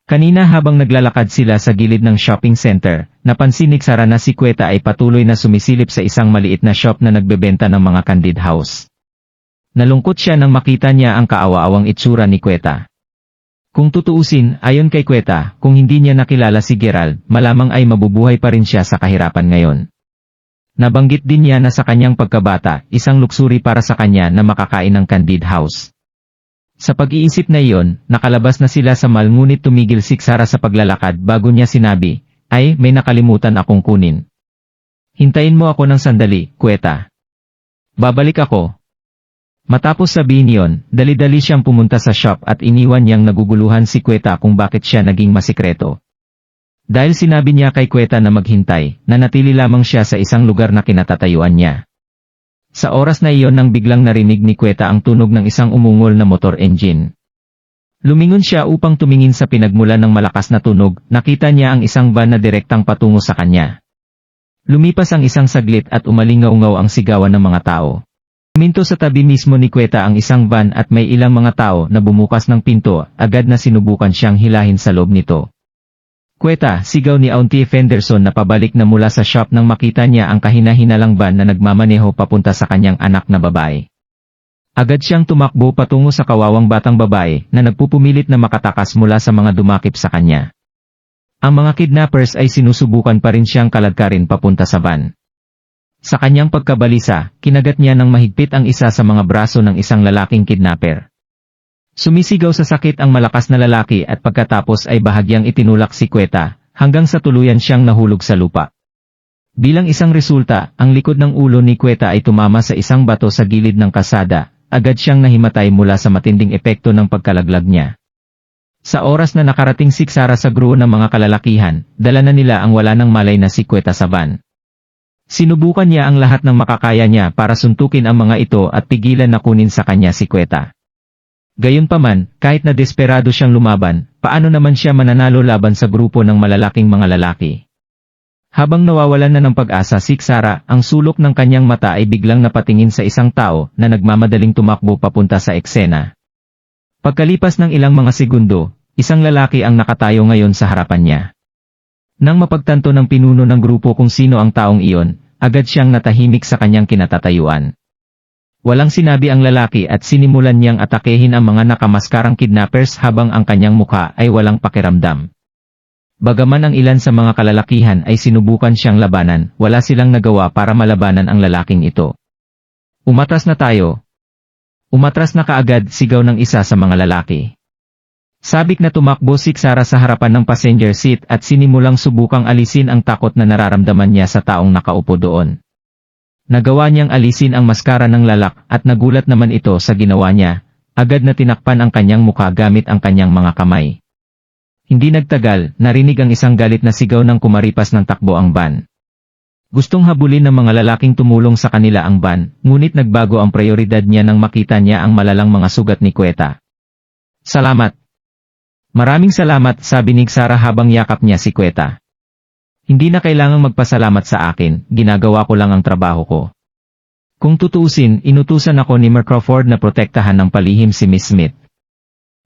Kanina habang naglalakad sila sa gilid ng shopping center, napansin ni Sara na si Kweta ay patuloy na sumisilip sa isang maliit na shop na nagbebenta ng mga candid house. Nalungkot siya nang makita niya ang kaawa-awang itsura ni Kweta. Kung tutuusin, ayon kay Kweta, kung hindi niya nakilala si Gerald, malamang ay mabubuhay pa rin siya sa kahirapan ngayon. Nabanggit din niya na sa kanyang pagkabata, isang luksuri para sa kanya na makakain ng candid house. Sa pag-iisip na iyon, nakalabas na sila sa mall ngunit tumigil si Sara sa paglalakad bago niya sinabi, "Ay, may nakalimutan akong kunin. Hintayin mo ako ng sandali, Kweta. Babalik ako." Matapos sabihin iyon, dali-dali siyang pumunta sa shop at iniwan niyang naguguluhan si Kweta kung bakit siya naging masikreto. Dahil sinabi niya kay Kweta na maghintay, nanatili lamang siya sa isang lugar na kinatatayuan niya. Sa oras na iyon nang biglang narinig ni Kweta ang tunog ng isang umungol na motor engine. Lumingon siya upang tumingin sa pinagmulan ng malakas na tunog, nakita niya ang isang van na direktang patungo sa kanya. Lumipas ang isang saglit at umalingaw-ngaw ang sigawan ng mga tao. Minto sa tabi mismo ni Kweta ang isang van at may ilang mga tao na bumukas ng pinto, agad na sinubukan siyang hilahin sa loob nito. "Kweta," sigaw ni Auntie Fenderson na pabalik na mula sa shop nang makita niya ang kahina-hinalang van na nagmamaneho papunta sa kanyang anak na babae. Agad siyang tumakbo patungo sa kawawang batang babae na nagpupumilit na makatakas mula sa mga dumakip sa kanya. Ang mga kidnappers ay sinusubukan pa rin siyang kaladkarin papunta sa van. Sa kanyang pagkabalisa, kinagat niya ng mahigpit ang isa sa mga braso ng isang lalaking kidnapper. Sumisigaw sa sakit ang malakas na lalaki at pagkatapos ay bahagyang itinulak si Kweta, hanggang sa tuluyan siyang nahulog sa lupa. Bilang isang resulta, ang likod ng ulo ni Kweta ay tumama sa isang bato sa gilid ng kasada, agad siyang nahimatay mula sa matinding epekto ng pagkalaglag niya. Sa oras na nakarating si Sara sa grupo ng mga kalalakihan, dala na nila ang wala ng malay na si Kweta sa van. Sinubukan niya ang lahat ng makakaya niya para suntukin ang mga ito at pigilan na kunin sa kanya si Kweta. Gayunpaman, kahit na desperado siyang lumaban, paano naman siya mananalo laban sa grupo ng malalaking mga lalaki? Habang nawawalan na ng pag-asa si Sara, ang sulok ng kanyang mata ay biglang napatingin sa isang tao na nagmamadaling tumakbo papunta sa eksena. Pagkalipas ng ilang mga segundo, isang lalaki ang nakatayo ngayon sa harapan niya. Nang mapagtanto ng pinuno ng grupo kung sino ang taong iyon, agad siyang natahimik sa kanyang kinatatayuan. Walang sinabi ang lalaki at sinimulan niyang atakehin ang mga nakamaskarang kidnappers habang ang kanyang mukha ay walang pakiramdam. Bagaman ang ilan sa mga kalalakihan ay sinubukan siyang labanan, wala silang nagawa para malabanan ang lalaking ito. "Umatras na tayo." Umatras na kaagad, sigaw ng isa sa mga lalaki. Sabik na tumakbo si Sarah sa harapan ng passenger seat at sinimulang subukang alisin ang takot na nararamdaman niya sa taong nakaupo doon. Nagawa niyang alisin ang maskara ng lalak at nagulat naman ito sa ginawa niya, agad na tinakpan ang kanyang mukha gamit ang kanyang mga kamay. Hindi nagtagal, narinig ang isang galit na sigaw ng kumaripas ng takbo ang van. Gustong habulin ng mga lalaking tumulong sa kanila ang van, ngunit nagbago ang prioridad niya nang makita niya ang malalang mga sugat ni Queta. Salamat. Maraming salamat, sabi ni Sarah habang yakap niya si Queta. Hindi na kailangang magpasalamat sa akin, ginagawa ko lang ang trabaho ko. Kung tutuusin, inutusan ako ni Mark Crawford na protektahan ng palihim si Miss Smith.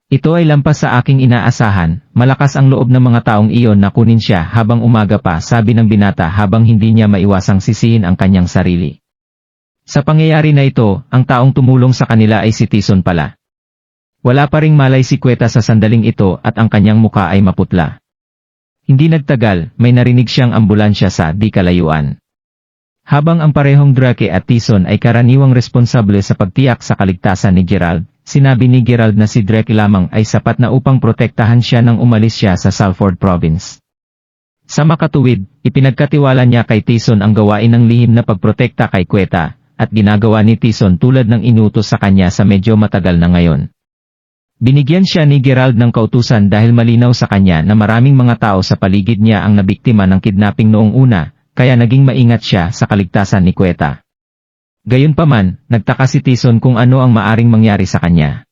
Ito ay lampas sa aking inaasahan, malakas ang loob ng mga taong iyon na kunin siya habang umaga pa, sabi ng binata habang hindi niya maiwasang sisihin ang kanyang sarili. Sa pangyayari na ito, ang taong tumulong sa kanila ay si Tyson pala. Wala pa ring malay si Queta sa sandaling ito at ang kanyang muka ay maputla. Hindi nagtagal, may narinig siyang ambulansya sa di kalayuan. Habang ang parehong Drake at Tyson ay karaniwang responsable sa pagtiyak sa kaligtasan ni Gerald, sinabi ni Gerald na si Drake lamang ay sapat na upang protektahan siya nang umalis siya sa Salford Province. Sa makatuwid, ipinagkatiwala niya kay Tyson ang gawain ng lihim na pagprotekta kay Queta, at ginagawa ni Tyson tulad ng inutos sa kanya sa medyo matagal na ngayon. Binigyan siya ni Gerald ng kautusan dahil malinaw sa kanya na maraming mga tao sa paligid niya ang nabiktima ng kidnapping noong una, kaya naging maingat siya sa kaligtasan ni Queta. Gayunpaman, nagtaka si Tyson kung ano ang maaring mangyari sa kanya.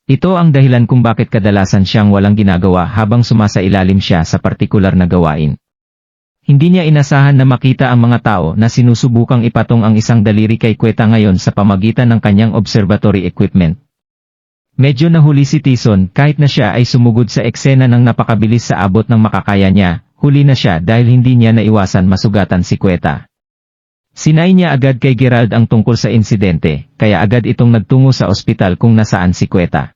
Ito ang dahilan kung bakit kadalasan siyang walang ginagawa habang sumasailalim siya sa partikular na gawain. Hindi niya inasahan na makita ang mga tao na sinusubukang ipatong ang isang daliri kay Queta ngayon sa pamagitan ng kanyang observatory equipment. Medyo nahuli si Tyson kahit na siya ay sumugod sa eksena ng napakabilis sa abot ng makakaya niya, huli na siya dahil hindi niya naiwasan masugatan si Queta. Sinay niya agad kay Gerald ang tungkol sa insidente, kaya agad itong nagtungo sa ospital kung nasaan si Queta.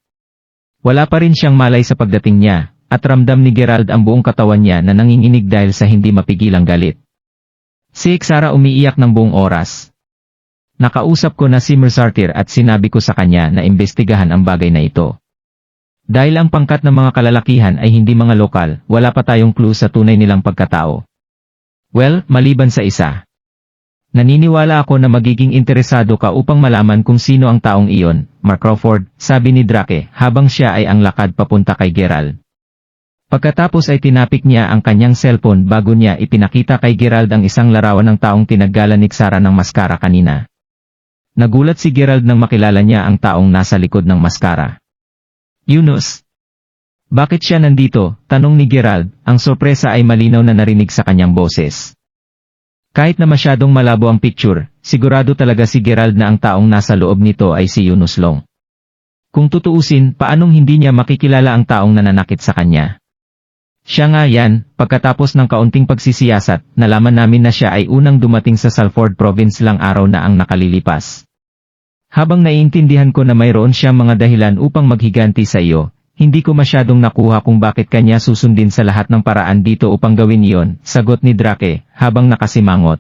Wala pa rin siyang malay sa pagdating niya, at ramdam ni Gerald ang buong katawan niya na nanginginig dahil sa hindi mapigilang galit. Si Sarah umiiyak ng buong oras. Nakausap ko na si Mersartir at sinabi ko sa kanya na imbestigahan ang bagay na ito. Dahil ang pangkat ng mga kalalakihan ay hindi mga lokal, wala pa tayong clue sa tunay nilang pagkatao. Well, maliban sa isa. Naniniwala ako na magiging interesado ka upang malaman kung sino ang taong iyon, Mark Crawford, sabi ni Drake habang siya ay ang lakad papunta kay Gerald. Pagkatapos ay tinapik niya ang kanyang cellphone bago niya ipinakita kay Gerald ang isang larawan ng taong tinaggalan ni Sarah ng maskara kanina. Nagulat si Gerald nang makilala niya ang taong nasa likod ng maskara. Yunus. Bakit siya nandito? Tanong ni Gerald, ang sorpresa ay malinaw na narinig sa kanyang boses. Kahit na masyadong malabo ang picture, sigurado talaga si Gerald na ang taong nasa loob nito ay si Yunus Long. Kung tutuusin, paanong hindi niya makikilala ang taong nananakit sa kanya? Siya nga yan, pagkatapos ng kaunting pagsisiyasat, nalaman namin na siya ay unang dumating sa Salford Province lang araw na ang nakalilipas. Habang naiintindihan ko na mayroon siyang mga dahilan upang maghiganti sa iyo, hindi ko masyadong nakuha kung bakit kanya susundin sa lahat ng paraan dito upang gawin iyon, sagot ni Drake, habang nakasimangot.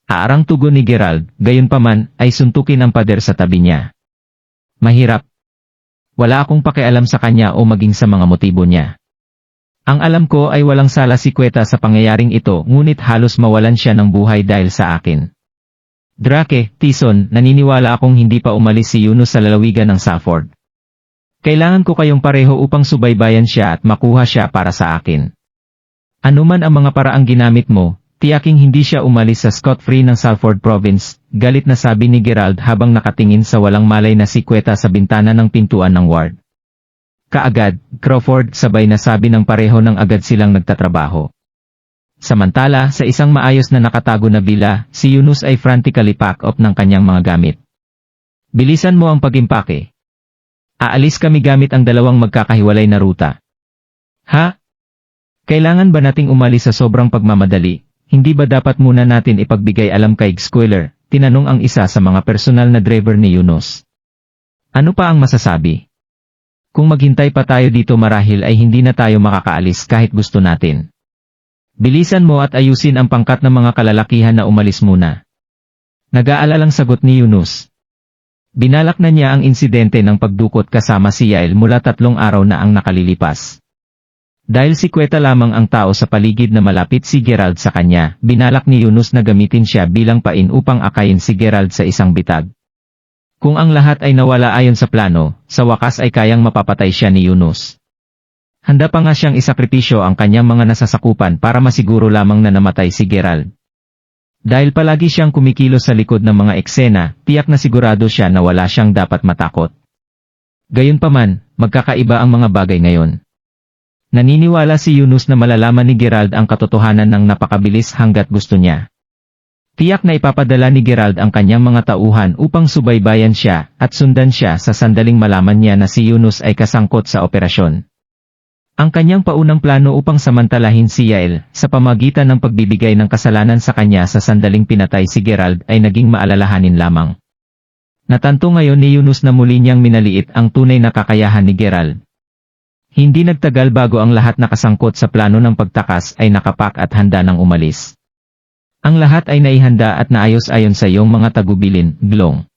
Aarang tugon ni Gerald, gayunpaman, ay suntukin ang pader sa tabi niya. Mahirap. Wala akong pakialam sa kanya o maging sa mga motibo niya. Ang alam ko ay walang sala si Queta sa pangyayaring ito, ngunit halos mawalan siya ng buhay dahil sa akin. Drake, Tyson, naniniwala akong hindi pa umalis si Yunus sa lalawigan ng Salford. Kailangan ko kayong pareho upang subaybayan siya at makuha siya para sa akin. Anuman ang mga paraang ginamit mo, tiyaking hindi siya umalis sa scot-free ng Salford Province, galit na sabi ni Gerald habang nakatingin sa walang malay na si Queta sa bintana ng pintuan ng ward. Kaagad, Crawford, sabay na sabi ng pareho nang agad silang nagtatrabaho. Samantala, sa isang maayos na nakatago na villa, si Yunus ay frantically pack up ng kanyang mga gamit. Bilisan mo ang pag-impake. Aalis kami gamit ang dalawang magkakahiwalay na ruta. Ha? Kailangan ba nating umalis sa sobrang pagmamadali? Hindi ba dapat muna natin ipagbigay alam kay Squealer? Tinanong ang isa sa mga personal na driver ni Yunus. Ano pa ang masasabi? Kung maghintay pa tayo dito marahil ay hindi na tayo makakaalis kahit gusto natin. Bilisan mo at ayusin ang pangkat ng mga kalalakihan na umalis muna. Nag-aalalang sagot ni Yunus. Binalak na niya ang insidente ng pagdukot kasama si Yael mula 3 araw na ang nakalilipas. Dahil si Kweta lamang ang tao sa paligid na malapit si Gerald sa kanya, binalak ni Yunus na gamitin siya bilang pain upang akayin si Gerald sa isang bitag. Kung ang lahat ay nawala ayon sa plano, sa wakas ay kayang mapapatay siya ni Yunus. Handa pa nga siyang isakripisyo ang kanyang mga nasasakupan para masiguro lamang na namatay si Gerald. Dahil palagi siyang kumikilos sa likod ng mga eksena, tiyak na sigurado siya na wala siyang dapat matakot. Gayunpaman, magkakaiba ang mga bagay ngayon. Naniniwala si Yunus na malalaman ni Gerald ang katotohanan ng napakabilis hanggat gusto niya. Tiyak na ipapadala ni Gerald ang kanyang mga tauhan upang subaybayan siya at sundan siya sa sandaling malaman niya na si Yunus ay kasangkot sa operasyon. Ang kanyang paunang plano upang samantalahin si Yael sa pamagitan ng pagbibigay ng kasalanan sa kanya sa sandaling pinatay si Gerald ay naging maalalahanin lamang. Natanto ngayon ni Yunus na muli niyang minaliit ang tunay na kakayahan ni Gerald. Hindi nagtagal bago ang lahat na kasangkot sa plano ng pagtakas ay nakapak at handa nang umalis. Ang lahat ay naihanda at naayos ayon sa iyong mga tagubilin, Glong.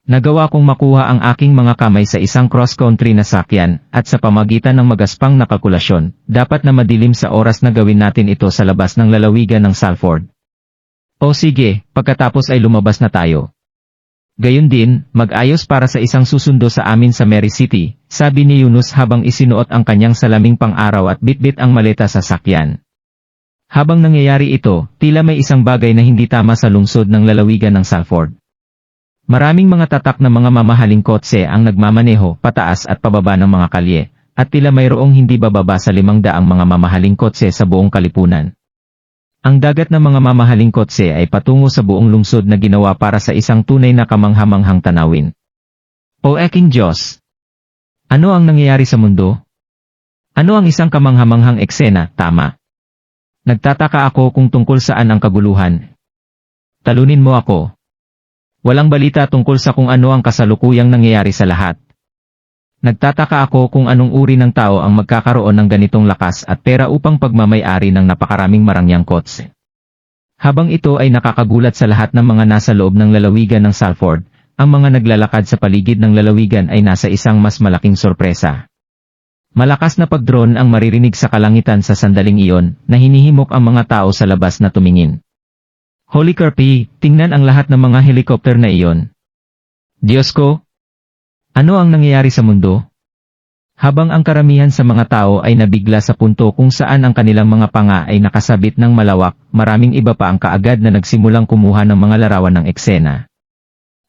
Nagawa kong makuha ang aking mga kamay sa isang cross-country na sakyan, at sa pamagitan ng magaspang na kalkulasyon, dapat na madilim sa oras na gawin natin ito sa labas ng lalawigan ng Salford. O sige, pagkatapos ay lumabas na tayo. Gayun din, mag-ayos para sa isang susundo sa amin sa Mary City, sabi ni Yunus habang isinuot ang kanyang salaming pang-araw at bitbit ang maleta sa sakyan. Habang nangyayari ito, tila may isang bagay na hindi tama sa lungsod ng lalawigan ng Salford. Maraming mga tatak na mga mamahaling kotse ang nagmamaneho pataas at pababa ng mga kalye, at tila mayroong hindi bababa sa 500 mga mamahaling kotse sa buong Kalipunan. Ang dagat ng mga mamahaling kotse ay patungo sa buong lungsod na ginawa para sa isang tunay na kamanghamanghang tanawin. O aking Diyos! Ano ang nangyayari sa mundo? Ano ang isang kamanghamanghang eksena, tama? Nagtataka ako kung tungkol saan ang kaguluhan. Talunin mo ako. Walang balita tungkol sa kung ano ang kasalukuyang nangyayari sa lahat. Nagtataka ako kung anong uri ng tao ang magkakaroon ng ganitong lakas at pera upang pagmamay-ari ng napakaraming marangyang kotse. Habang ito ay nakakagulat sa lahat ng mga nasa loob ng lalawigan ng Salford, ang mga naglalakad sa paligid ng lalawigan ay nasa isang mas malaking sorpresa. Malakas na pag-drone ang maririnig sa kalangitan sa sandaling iyon na hinihimok ang mga tao sa labas na tumingin. Holy Carpi, tingnan ang lahat ng mga helikopter na iyon. Diyos ko! Ano ang nangyayari sa mundo? Habang ang karamihan sa mga tao ay nabigla sa punto kung saan ang kanilang mga panga ay nakasabit ng malawak, maraming iba pa ang kaagad na nagsimulang kumuha ng mga larawan ng eksena.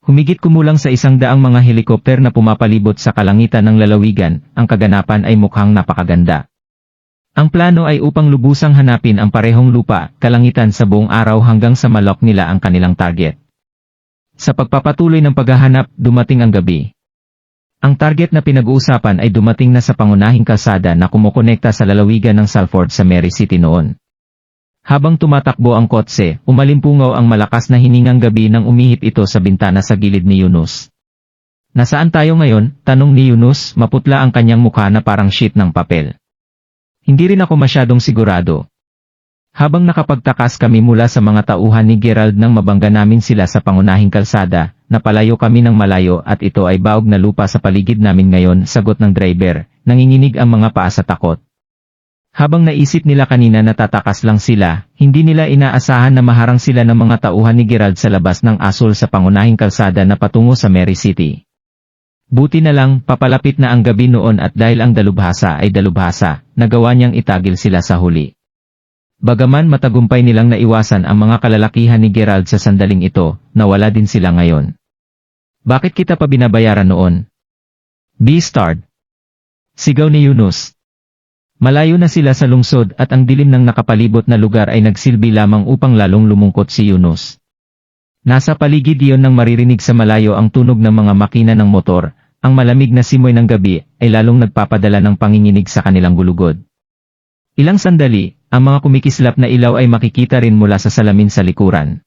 Humigit kumulang sa 100 mga helikopter na pumapalibot sa kalangitan ng lalawigan, ang kaganapan ay mukhang napakaganda. Ang plano ay upang lubusang hanapin ang parehong lupa, kalangitan sa buong araw hanggang sa malok nila ang kanilang target. Sa pagpapatuloy ng paghahanap, dumating ang gabi. Ang target na pinag-uusapan ay dumating na sa pangunahing kalsada na kumukonekta sa lalawigan ng Salford sa Mary City noon. Habang tumatakbo ang kotse, umalimpungaw ang malakas na hiningang gabi nang umihip ito sa bintana sa gilid ni Yunus. Nasaan tayo ngayon? Tanong ni Yunus, maputla ang kanyang mukha na parang sheet ng papel. Hindi rin ako masyadong sigurado. Habang nakapagtakas kami mula sa mga tauhan ni Gerald nang mabangga namin sila sa pangunahing kalsada, napalayo kami ng malayo at ito ay baog na lupa sa paligid namin ngayon, sagot ng driver, nanginginig ang mga paa sa takot. Habang naisip nila kanina na tatakas lang sila, hindi nila inaasahan na maharang sila ng mga tauhan ni Gerald sa labas ng asol sa pangunahing kalsada na patungo sa Mary City. Buti na lang, papalapit na ang gabi noon at dahil ang dalubhasa ay dalubhasa, nagawa niyang itagil sila sa huli. Bagaman matagumpay nilang naiwasan ang mga kalalakihan ni Gerald sa sandaling ito, nawala din sila ngayon. Bakit kita pa binabayaran noon? B-Stard. Sigaw ni Yunus. Malayo na sila sa lungsod at ang dilim ng nakapalibot na lugar ay nagsilbi lamang upang lalong lumungkot si Yunus. Nasa paligid iyon nang maririnig sa malayo ang tunog ng mga makina ng motor, ang malamig na simoy ng gabi ay lalong nagpapadala ng panginginig sa kanilang gulugod. Ilang sandali, ang mga kumikislap na ilaw ay makikita rin mula sa salamin sa likuran.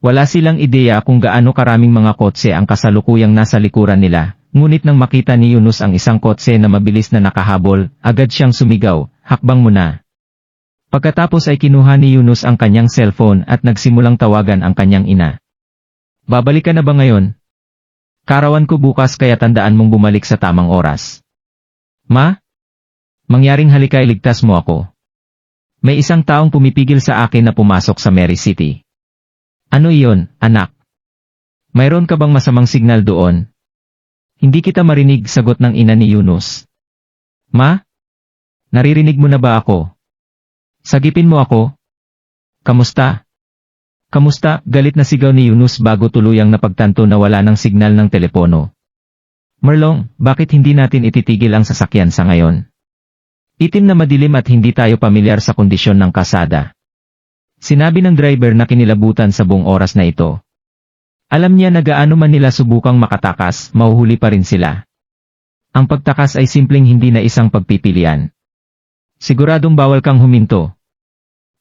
Wala silang ideya kung gaano karaming mga kotse ang kasalukuyang nasa likuran nila, ngunit nang makita ni Yunus ang isang kotse na mabilis na nakahabol, agad siyang sumigaw, "Hakbang mo na!" Pagkatapos ay kinuha ni Yunus ang kanyang cellphone at nagsimulang tawagan ang kanyang ina. "Babalik ka na ba ngayon?" Karawan ko bukas kaya tandaan mong bumalik sa tamang oras. Ma? Mangyaring halika iligtas mo ako. May isang taong pumipigil sa akin na pumasok sa Mary City. Ano iyon, anak? Mayroon ka bang masamang signal doon? Hindi kita marinig, sagot ng ina ni Yunus. Ma? Naririnig mo na ba ako? Sagipin mo ako? Kamusta? Kamusta? Galit na sigaw ni Yunus bago tuluyang napagtanto na wala ng signal ng telepono. Merlong, bakit hindi natin ititigil ang sasakyan sa ngayon? Itim na madilim at hindi tayo pamilyar sa kondisyon ng kasada. Sinabi ng driver na kinilabutan sa buong oras na ito. Alam niya na gaano man nila subukang makatakas, mahuhuli pa rin sila. Ang pagtakas ay simpleng hindi na isang pagpipilian. Siguradong bawal kang huminto.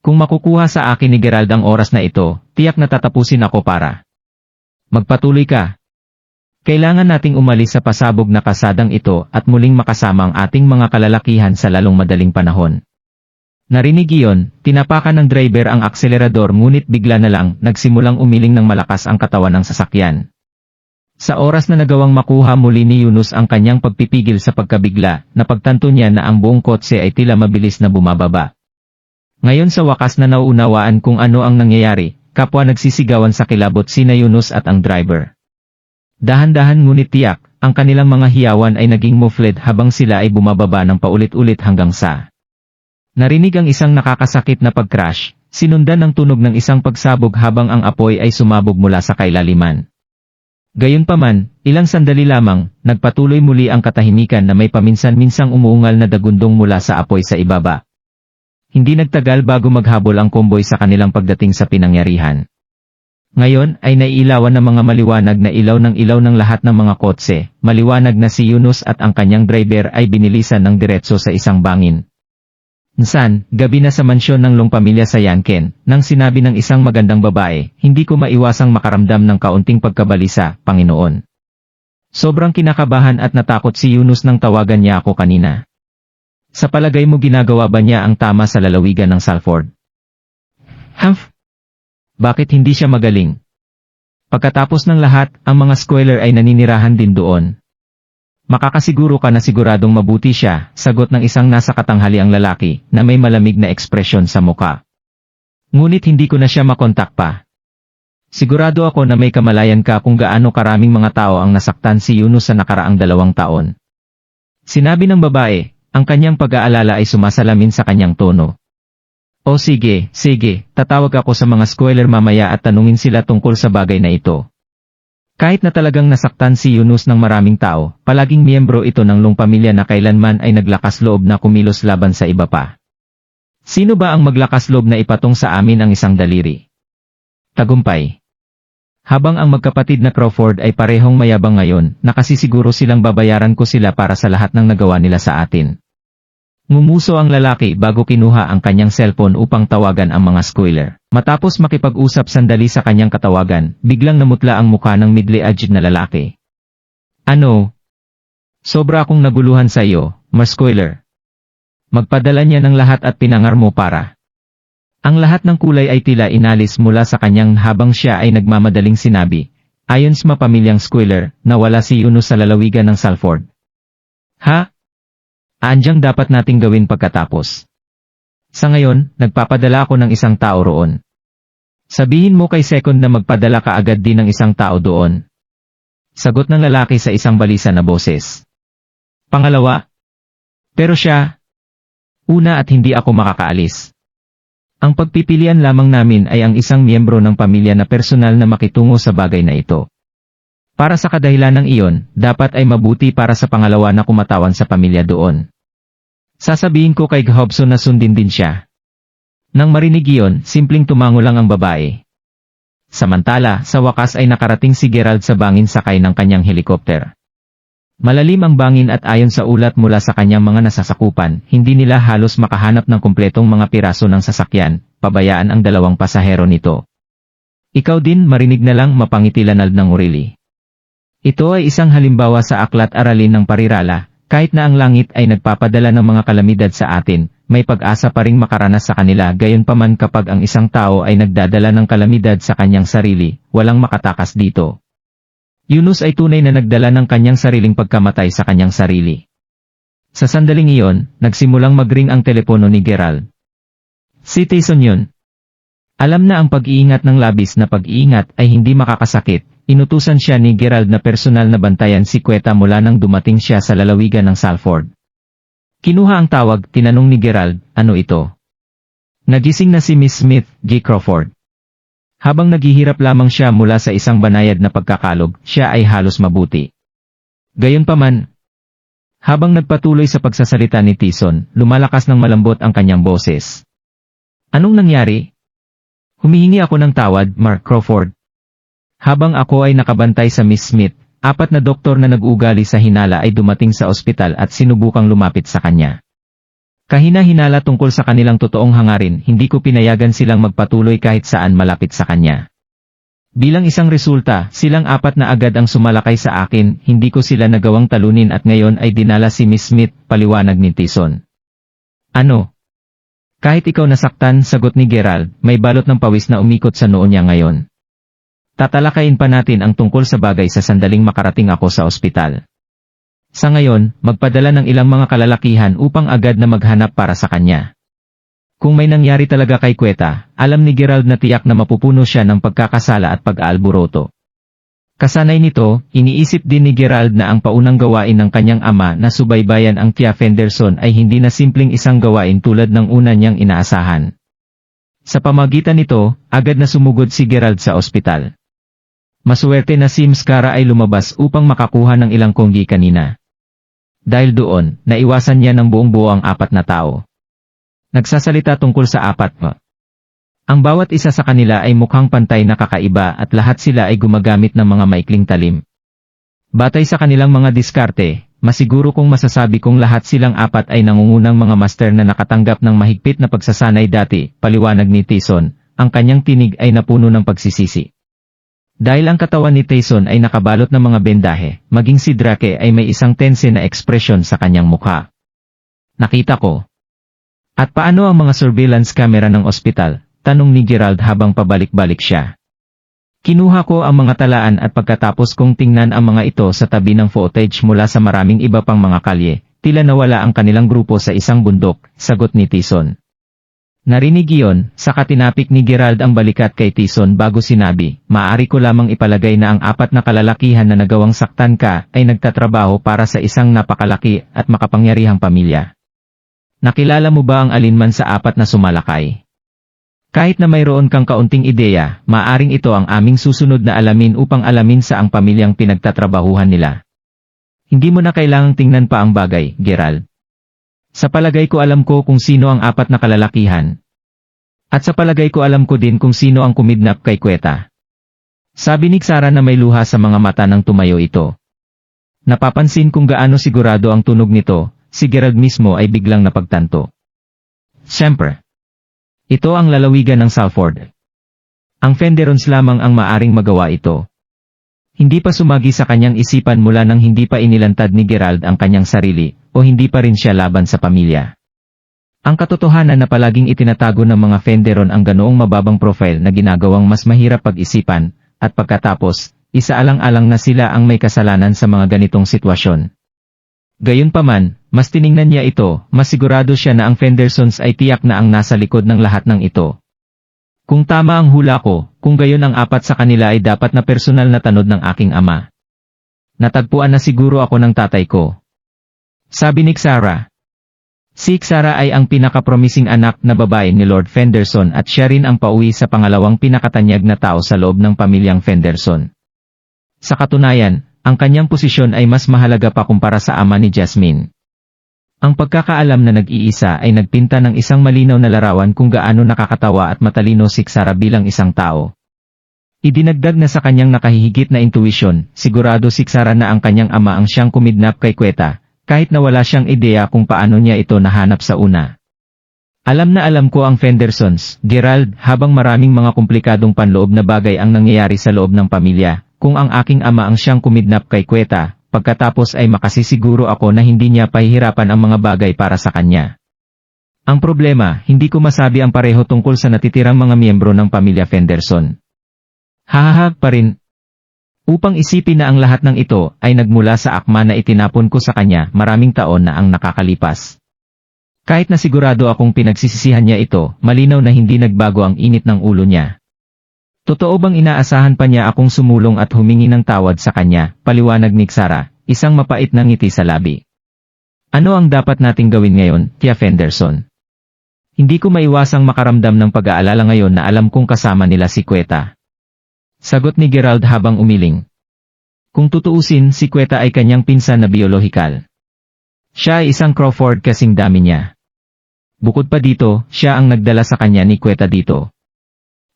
Kung makukuha sa akin ni Gerald ang oras na ito, tiyak na tatapusin ako para. Magpatuloy ka. Kailangan nating umalis sa pasabog na kasadang ito at muling makasama ang ating mga kalalakihan sa lalong madaling panahon. Narinig iyon, tinapakan ng driver ang akselerador ngunit bigla na lang nagsimulang umiling ng malakas ang katawan ng sasakyan. Sa oras na nagawang makuha muli ni Yunus ang kanyang pagpipigil sa pagkabigla, napagtanto niya na ang buong kotse ay tila mabilis na bumababa. Ngayon sa wakas na nauunawaan kung ano ang nangyayari, kapwa nagsisigawan sa kilabot sina Yunus at ang driver. Dahan-dahan ngunit tiyak, ang kanilang mga hiyawan ay naging muffled habang sila ay bumababa ng paulit-ulit hanggang sa. Narinig ang isang nakakasakit na pag-crash, sinundan ng tunog ng isang pagsabog habang ang apoy ay sumabog mula sa kailaliman. Gayunpaman, ilang sandali lamang, nagpatuloy muli ang katahimikan na may paminsan-minsang umuungal na dagundong mula sa apoy sa ibaba. Hindi nagtagal bago maghabol ang komboy sa kanilang pagdating sa pinangyarihan. Ngayon ay naiilawan ng mga maliwanag na ilaw ng lahat ng mga kotse, maliwanag na si Yunus at ang kanyang driver ay binilisan ng diretso sa isang bangin. Nsan, gabi na sa mansyon ng Long pamilya sa Yanken, nang sinabi ng isang magandang babae, hindi ko maiwasang makaramdam ng kaunting pagkabalisa, Panginoon. Sobrang kinakabahan at natakot si Yunus nang tawagan niya ako kanina. Sa palagay mo ginagawa ba niya ang tama sa lalawigan ng Salford? Humph! Bakit hindi siya magaling? Pagkatapos ng lahat, ang mga squaler ay naninirahan din doon. Makakasiguro ka na siguradong mabuti siya, sagot ng isang nasa katanghaliang lalaki, na may malamig na ekspresyon sa muka. Ngunit hindi ko na siya makontak pa. Sigurado ako na may kamalayan ka kung gaano karaming mga tao ang nasaktan si Yunus sa nakaraang 2 taon. Sinabi ng babae, ang kanyang pag-aalala ay sumasalamin sa kanyang tono. O sige, tatawag ako sa mga squaler mamaya at tanungin sila tungkol sa bagay na ito. Kahit na talagang nasaktan si Yunus ng maraming tao, palaging miyembro ito ng Long pamilya na kailanman ay naglakas loob na kumilos laban sa iba pa. Sino ba ang maglakas loob na ipatong sa amin ang isang daliri? Tagumpay. Habang ang magkapatid na Crawford ay parehong mayabang ngayon, nakasisiguro silang babayaran ko sila para sa lahat ng nagawa nila sa atin. Ngumuso ang lalaki bago kinuha ang kanyang cellphone upang tawagan ang mga squaler. Matapos makipag-usap sandali sa kanyang katawagan, biglang namutla ang mukha ng middle-aged na lalaki. Ano? Sobra akong naguluhan sa iyo, squaler. Magpadala niya ng lahat at pinangar mo para. Ang lahat ng kulay ay tila inalis mula sa kanyang habang siya ay nagmamadaling sinabi, ayon sa mapamilyang squaler, na wala si Yunus sa lalawigan ng Salford. Ha? Andyang dapat nating gawin pagkatapos. Sa ngayon, nagpapadala ako ng isang tao roon. Sabihin mo kay Second na magpadala ka agad din ng isang tao doon. Sagot ng lalaki sa isang balisa na boses. Pangalawa. Pero siya. Una at hindi ako makakaalis. Ang pagpipilian lamang namin ay ang isang miyembro ng pamilya na personal na makitungo sa bagay na ito. Para sa kadahilan ng iyon, dapat ay mabuti para sa pangalawa na kumatawan sa pamilya doon. Sasabihin ko kay Hobson na sundin din siya. Nang marinig iyon, simpleng tumango lang ang babae. Samantala, sa wakas ay nakarating si Gerald sa bangin sakay ng kanyang helikopter. Malalim ang bangin at ayon sa ulat mula sa kanyang mga nasasakupan, hindi nila halos makahanap ng kumpletong mga piraso ng sasakyan, pabayaan ang 2 pasahero nito. Ikaw din marinig na lang mapangiti Lanald ng urili. Ito ay isang halimbawa sa aklat-aralin ng parirala, kahit na ang langit ay nagpapadala ng mga kalamidad sa atin, may pag-asa pa ring makaranas sa kanila gayunpaman kapag ang isang tao ay nagdadala ng kalamidad sa kanyang sarili, walang makatakas dito. Yunus ay tunay na nagdala ng kanyang sariling pagkamatay sa kanyang sarili. Sa sandaling iyon, nagsimulang magring ang telepono ni Gerald. Si Tyson yun. Alam na ang pag-iingat ng labis na pag-iingat ay hindi makakasakit. Inutusan siya ni Gerald na personal na bantayan si Queta mula nang dumating siya sa lalawigan ng Salford. Kinuha ang tawag, tinanong ni Gerald, ano ito? Nagising na si Miss Smith, G. Crawford. Habang naghihirap lamang siya mula sa isang banayad na pagkakalog, siya ay halos mabuti. Gayunpaman, habang nagpatuloy sa pagsasalita ni Tyson, lumalakas ng malambot ang kanyang boses. Anong nangyari? Humihingi ako ng tawad, Mark Crawford. Habang ako ay nakabantay sa Miss Smith, 4 na doktor na nag-uugali sa hinala ay dumating sa ospital at sinubukang lumapit sa kanya. Kahina-hinala tungkol sa kanilang totoong hangarin, hindi ko pinayagan silang magpatuloy kahit saan malapit sa kanya. Bilang isang resulta, silang 4 na agad ang sumalakay sa akin, hindi ko sila nagawang talunin at ngayon ay dinala si Miss Smith, paliwanag ni Tyson. Ano? Kahit ikaw nasaktan, sagot ni Gerald, may balot ng pawis na umikot sa noo niya ngayon. Tatalakayin pa natin ang tungkol sa bagay sa sandaling makarating ako sa ospital. Sa ngayon, magpadala ng ilang mga kalalakihan upang agad na maghanap para sa kanya. Kung may nangyari talaga kay Queta, alam ni Gerald na tiyak na mapupuno siya ng pagkakasala at pag-aalburoto. Kasanay nito, iniisip din ni Gerald na ang paunang gawain ng kanyang ama na subaybayan ang Tia Fenderson ay hindi na simpleng isang gawain tulad ng una niyang inaasahan. Sa pamagitan nito, agad na sumugod si Gerald sa ospital. Masuwerte na si Mskara ay lumabas upang makakuha ng ilang konggi kanina. Dahil doon, naiwasan niya ng buong-buo ang 4 na tao. Nagsasalita tungkol sa 4. Ang bawat isa sa kanila ay mukhang pantay na kakaiba at lahat sila ay gumagamit ng mga maikling talim. Batay sa kanilang mga diskarte, masiguro kong masasabi kong lahat silang 4 ay nangungunang mga master na nakatanggap ng mahigpit na pagsasanay dati, paliwanag ni Tyson, ang kanyang tinig ay napuno ng pagsisisi. Dahil ang katawan ni Tyson ay nakabalot ng mga bendahe, maging si Drake ay may isang tense na ekspresyon sa kanyang mukha. Nakita ko. At paano ang mga surveillance camera ng ospital? Tanong ni Gerald habang pabalik-balik siya. Kinuha ko ang mga talaan at pagkatapos kong tingnan ang mga ito sa tabi ng footage mula sa maraming iba pang mga kalye, tila nawala ang kanilang grupo sa isang bundok, sagot ni Tyson. Narinig iyon, saka tinapik ni Gerald ang balikat kay Tyson bago sinabi, maaari ko lamang ipalagay na ang 4 na kalalakihan na nagawang saktan ka ay nagtatrabaho para sa isang napakalaki at makapangyarihang pamilya. Nakilala mo ba ang alinman sa 4 na sumalakay? Kahit na mayroon kang kaunting ideya, maaring ito ang aming susunod na alamin upang alamin sa ang pamilyang pinagtatrabahuhan nila. Hindi mo na kailangang tingnan pa ang bagay, Gerald. Sa palagay ko alam ko kung sino ang 4 na kalalakihan. At sa palagay ko alam ko din kung sino ang kumidnap kay Queta. Sabi ni Xara na may luha sa mga mata nang tumayo ito. Napapansin kung gaano sigurado ang tunog nito, si Gerald mismo ay biglang napagtanto. Siyempre. Ito ang lalawigan ng Salford. Ang Fenderons lamang ang maaring magawa ito. Hindi pa sumagi sa kanyang isipan mula nang hindi pa inilantad ni Gerald ang kanyang sarili, o hindi pa rin siya laban sa pamilya. Ang katotohanan na palaging itinatago ng mga Fenderon ang ganoong mababang profile na ginagawang mas mahirap pag-isipan, at pagkatapos, isaalang-alang na sila ang may kasalanan sa mga ganitong sitwasyon. Gayunpaman, mas tiningnan niya ito, mas sigurado siya na ang Fendersons ay tiyak na ang nasa likod ng lahat ng ito. Kung tama ang hula ko, kung gayon ang 4 sa kanila ay dapat na personal na tanod ng aking ama. Natagpuan na siguro ako ng tatay ko. Sabi ni Xara. Si Xara ay ang pinaka-promising anak na babae ni Lord Fenderson at siya rin ang pauwi sa pangalawang pinakatanyag na tao sa loob ng pamilyang Fenderson. Sa katunayan, ang kanyang posisyon ay mas mahalaga pa kumpara sa ama ni Jasmine. Ang pagkakaalam na nag-iisa ay nagpinta ng isang malinaw na larawan kung gaano nakakatawa at matalino si Xara bilang isang tao. Idinagdag na sa kanyang nakahihigit na intuisyon, sigurado si Xara na ang kanyang ama ang siyang kumidnap kay Queta, kahit na wala siyang ideya kung paano niya ito nahanap sa una. Alam na alam ko ang Fendersons, Gerald, habang maraming mga komplikadong panloob na bagay ang nangyayari sa loob ng pamilya, kung ang aking ama ang siyang kumidnap kay Queta, pagkatapos ay makasisiguro ako na hindi niya pahihirapan ang mga bagay para sa kanya. Ang problema, hindi ko masabi ang pareho tungkol sa natitirang mga miyembro ng pamilya Fenderson. Hahahag pa rin. Upang isipin na ang lahat ng ito ay nagmula sa akma na itinapon ko sa kanya maraming taon na ang nakakalipas. Kahit na sigurado akong pinagsisisihan niya ito, malinaw na hindi nagbago ang init ng ulo niya. Totoo bang inaasahan pa niya akong sumulong at humingi ng tawad sa kanya, paliwanag ni Sarah, isang mapait na ngiti sa labi. Ano ang dapat nating gawin ngayon, Tia Fenderson? Hindi ko maiwasang makaramdam ng pag-aalala ngayon na alam kong kasama nila si Queta. Sagot ni Gerald habang umiling. Kung tutuusin, si Queta ay kanyang pinsan na biolohikal. Siya ay isang Crawford kasing dami niya. Bukod pa dito, siya ang nagdala sa kanya ni Queta dito.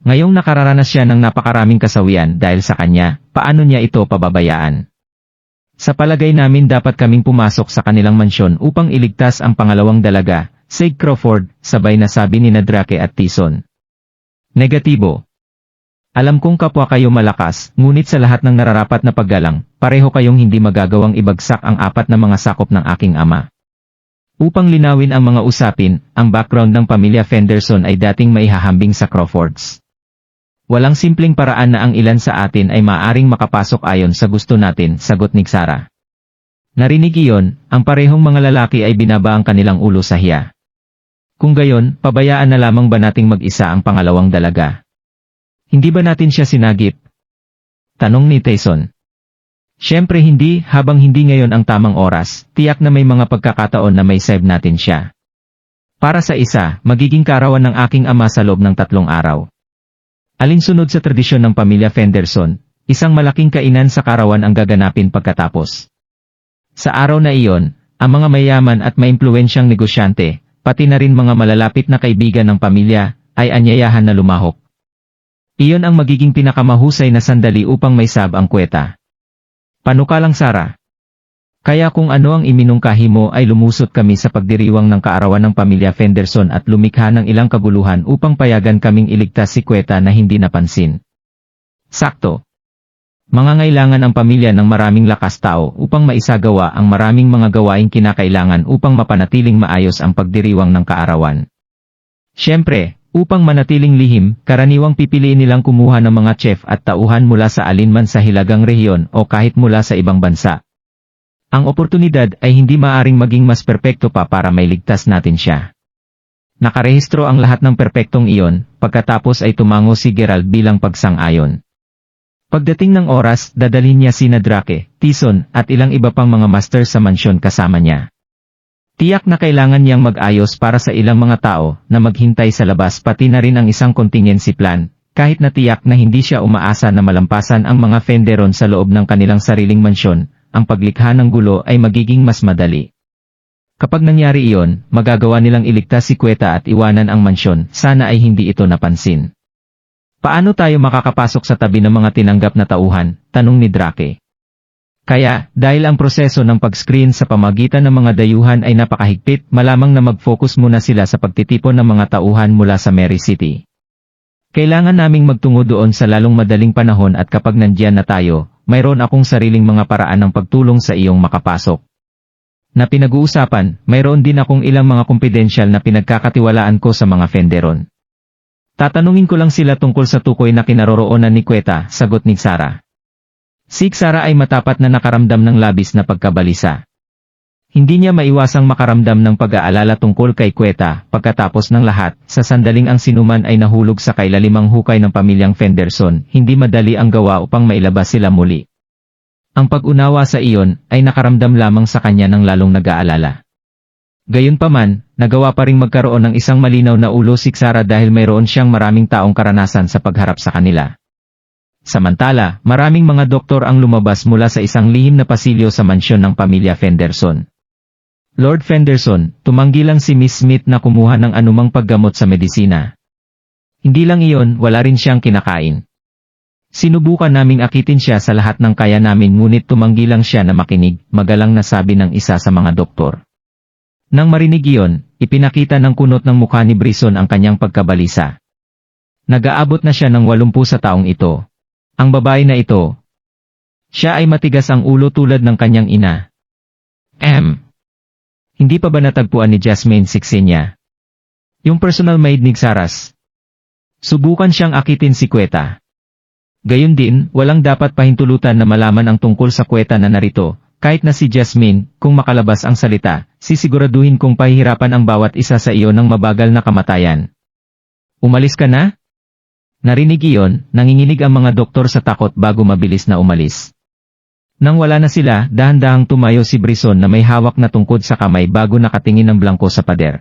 Ngayong nakararanas siya ng napakaraming kasawian dahil sa kanya, paano niya ito pababayaan? Sa palagay namin dapat kaming pumasok sa kanilang mansyon upang iligtas ang pangalawang dalaga, Sig Crawford, sabay na sabi ni Drake at Tyson. Negatibo. Alam kong kapwa kayo malakas, ngunit sa lahat ng nararapat na paggalang, pareho kayong hindi magagawang ibagsak ang apat na mga sakop ng aking ama. Upang linawin ang mga usapin, ang background ng pamilya Fenderson ay dating maihahambing sa Crawfords. Walang simpleng paraan na ang ilan sa atin ay maaring makapasok ayon sa gusto natin, sagot ni Sarah. Narinig iyon, ang parehong mga lalaki ay binaba ang kanilang ulo sa hiya. Kung gayon, pabayaan na lamang ba nating mag-isa ang pangalawang dalaga? Hindi ba natin siya sinagip? Tanong ni Tyson. Siyempre hindi, habang hindi ngayon ang tamang oras, tiyak na may mga pagkakataon na may save natin siya. Para sa isa, magiging karawan ng aking ama sa loob ng 3 araw. Alinsunod sa tradisyon ng pamilya Fenderson, isang malaking kainan sa karawan ang gaganapin pagkatapos. Sa araw na iyon, ang mga mayaman at maimpluwensyang negosyante, pati na rin mga malalapit na kaibigan ng pamilya, ay anyayahan na lumahok. Iyon ang magiging pinakamahusay na sandali upang may sab ang Queta. Panukalang Sarah. Kaya kung ano ang iminungkahi mo ay lumusot kami sa pagdiriwang ng kaarawan ng pamilya Fenderson at lumikha ng ilang kaguluhan upang payagan kaming iligtas si Queta na hindi napansin. Sakto. Mangangailangan ang pamilya ng maraming lakas tao upang maisagawa ang maraming mga gawaing kinakailangan upang mapanatiling maayos ang pagdiriwang ng kaarawan. Siyempre, upang manatiling lihim, karaniwang pipiliin nilang kumuha ng mga chef at tauhan mula sa alinman sa hilagang rehiyon o kahit mula sa ibang bansa. Ang oportunidad ay hindi maaring maging mas perpekto pa para mailigtas natin siya. Nakarehistro ang lahat ng perpektong iyon, pagkatapos ay tumango si Gerald bilang pagsang-ayon. Pagdating ng oras, dadalhin niya sina Drake, Tyson, at ilang iba pang mga master sa mansyon kasama niya. Tiyak na kailangan niyang mag-ayos para sa ilang mga tao na maghintay sa labas pati na rin ang isang contingency plan, kahit na tiyak na hindi siya umaasa na malampasan ang mga Fenderon sa loob ng kanilang sariling mansyon. Ang paglikha ng gulo ay magiging mas madali. Kapag nangyari iyon, magagawa nilang iligtas si Queta at iwanan ang mansyon, sana ay hindi ito napansin. Paano tayo makakapasok sa tabi ng mga tinanggap na tauhan? Tanong ni Drake. Kaya, dahil ang proseso ng pag-screen sa pamagitan ng mga dayuhan ay napakahigpit, malamang na mag-focus muna sila sa pagtitipon ng mga tauhan mula sa Mary City. Kailangan naming magtungo doon sa lalong madaling panahon at kapag nandiyan na tayo, mayroon akong sariling mga paraan ng pagtulong sa iyong makapasok. Na pinag-uusapan, mayroon din akong ilang mga kumpidensyal na pinagkakatiwalaan ko sa mga Fenderon. Tatanungin ko lang sila tungkol sa tukoy na kinaroroonan ni Queta, sagot ni Sarah. Si Sarah ay matapat na nakaramdam ng labis na pagkabalisa. Hindi niya maiwasang makaramdam ng pag-aalala tungkol kay Queta, pagkatapos ng lahat, sa sandaling ang sinuman ay nahulog sa kailalimang hukay ng pamilyang Fenderson, hindi madali ang gawa upang mailabas sila muli. Ang pag-unawa sa iyon, ay nakaramdam lamang sa kanya ng lalong nag-aalala. Gayunpaman, nagawa pa ring magkaroon ng isang malinaw na ulo si Sarah dahil mayroon siyang maraming taong karanasan sa pagharap sa kanila. Samantala, maraming mga doktor ang lumabas mula sa isang lihim na pasilyo sa mansyon ng pamilya Fenderson. Lord Fenderson, tumanggi lang si Miss Smith na kumuha ng anumang paggamot sa medisina. Hindi lang iyon, wala rin siyang kinakain. Sinubukan naming akitin siya sa lahat ng kaya namin ngunit tumanggi lang siya na makinig, magalang na sabi ng isa sa mga doktor. Nang marinig iyon, ipinakita ng kunot ng mukha ni Brison ang kanyang pagkabalisa. Nag-aabot na siya ng 80 sa taong ito. Ang babae na ito, siya ay matigas ang ulo tulad ng kanyang ina. Hindi pa ba natagpuan ni Jasmine Sixenia? Yung personal maid ni Saras. Subukan siyang akitin si Queta. Gayun din, walang dapat pahintulutan na malaman ang tungkol sa kweta na narito, kahit na si Jasmine, kung makalabas ang salita, sisiguraduhin kong pahihirapan ang bawat isa sa iyo ng mabagal na kamatayan. Umalis ka na? Narinig iyon, nanginginig ang mga doktor sa takot bago mabilis na umalis. Nang wala na sila, dahan-dahang tumayo si Brizon na may hawak na tungkod sa kamay bago nakatingin ng blanko sa pader.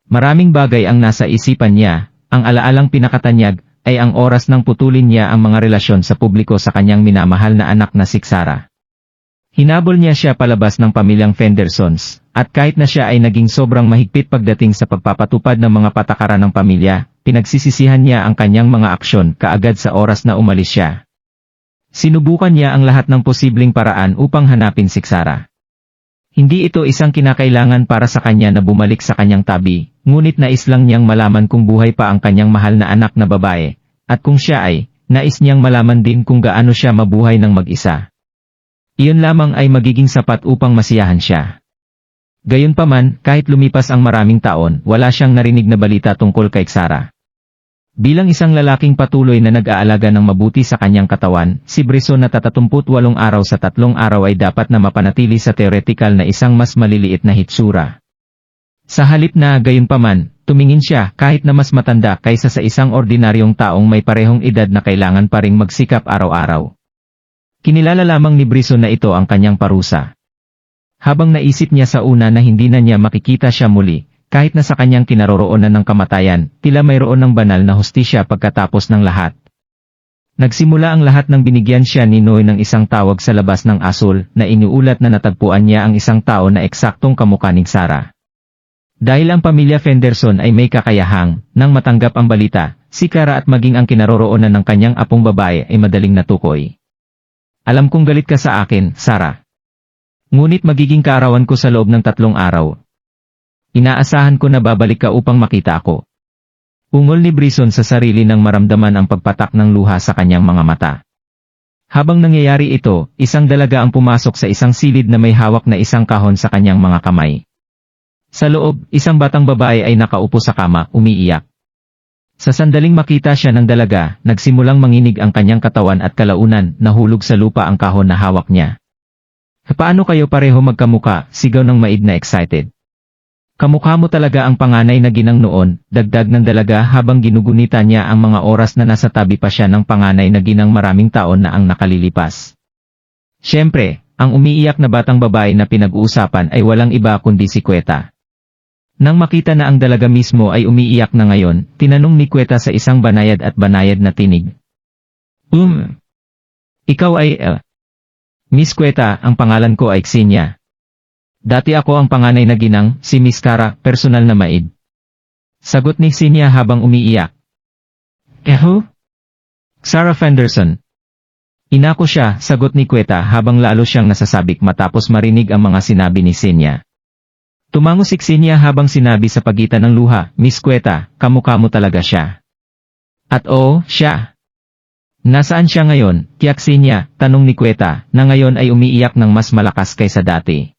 Maraming bagay ang nasa isipan niya, ang alaalang pinakatanyag, ay ang oras ng putulin niya ang mga relasyon sa publiko sa kanyang minamahal na anak na si Sarah. Hinabol niya siya palabas ng pamilyang Fendersons, at kahit na siya ay naging sobrang mahigpit pagdating sa pagpapatupad ng mga patakaran ng pamilya, pinagsisisihan niya ang kanyang mga aksyon kaagad sa oras na umalis siya. Sinubukan niya ang lahat ng posibleng paraan upang hanapin si Sarah. Hindi ito isang kinakailangan para sa kanya na bumalik sa kanyang tabi, ngunit nais lang niyang malaman kung buhay pa ang kanyang mahal na anak na babae, at kung siya ay, nais niyang malaman din kung gaano siya mabuhay ng mag-isa. Iyon lamang ay magiging sapat upang masiyahan siya. Gayunpaman, kahit lumipas ang maraming taon, wala siyang narinig na balita tungkol kay Sarah. Bilang isang lalaking patuloy na nag-aalaga ng mabuti sa kanyang katawan, si Brizon na 38 araw sa 3 araw ay dapat na mapanatili sa theoretical na isang mas maliliit na hitsura. Sa halip na gayunpaman, tumingin siya kahit na mas matanda kaysa sa isang ordinaryong taong may parehong edad na kailangan pa ring magsikap araw-araw. Kinilala lamang ni Brizon na ito ang kanyang parusa. Habang naisip niya sa una na hindi na niya makikita siya muli, kahit na sa kanyang kinaroroonan ng kamatayan, tila mayroon ng banal na hustisya pagkatapos ng lahat. Nagsimula ang lahat nang binigyan siya ni Noe ng isang tawag sa labas ng asul na iniulat na natagpuan niya ang isang tao na eksaktong kamukha ni Sarah. Dahil ang pamilya Fenderson ay may kakayahang, nang matanggap ang balita, si Sarah at maging ang kinaroroonan ng kanyang apong babae ay madaling natukoy. Alam kong galit ka sa akin, Sarah. Ngunit magiging kaarawan ko sa loob ng 3 araw. Inaasahan ko na babalik ka upang makita ako. Ungol ni Brizon sa sarili nang maramdaman ang pagpatak ng luha sa kanyang mga mata. Habang nangyayari ito, isang dalaga ang pumasok sa isang silid na may hawak na isang kahon sa kanyang mga kamay. Sa loob, isang batang babae ay nakaupo sa kama, umiiyak. Sa sandaling makita siya ng dalaga, nagsimulang manginig ang kanyang katawan at kalaunan, nahulog sa lupa ang kahon na hawak niya. Paano kayo pareho magkamuka? Sigaw ng maid na excited. Kamukha mo talaga ang panganay na ginang noon, dagdag ng dalaga habang ginugunita niya ang mga oras na nasa tabi pa siya ng panganay na ginang maraming taon na ang nakalilipas. Siyempre, ang umiiyak na batang babae na pinag-uusapan ay walang iba kundi si Queta. Nang makita na ang dalaga mismo ay umiiyak na ngayon, tinanong ni Queta sa isang banayad at banayad na tinig. Ikaw ay Miss Queta, ang pangalan ko ay Xenia. Dati ako ang panganay na ginang, si Miss Cara, personal na maid. Sagot ni Xenia habang umiiyak. Eho? Sarah Fenderson. Ina ko siya, sagot ni Queta habang lalo siyang nasasabik matapos marinig ang mga sinabi ni Xenia. Tumango si Xenia habang sinabi sa pagitan ng luha, Miss Queta, kamukha mo talaga siya. At oo, siya. Nasaan siya ngayon, tiyak Xenia, tanong ni Queta, na ngayon ay umiiyak ng mas malakas kaysa dati.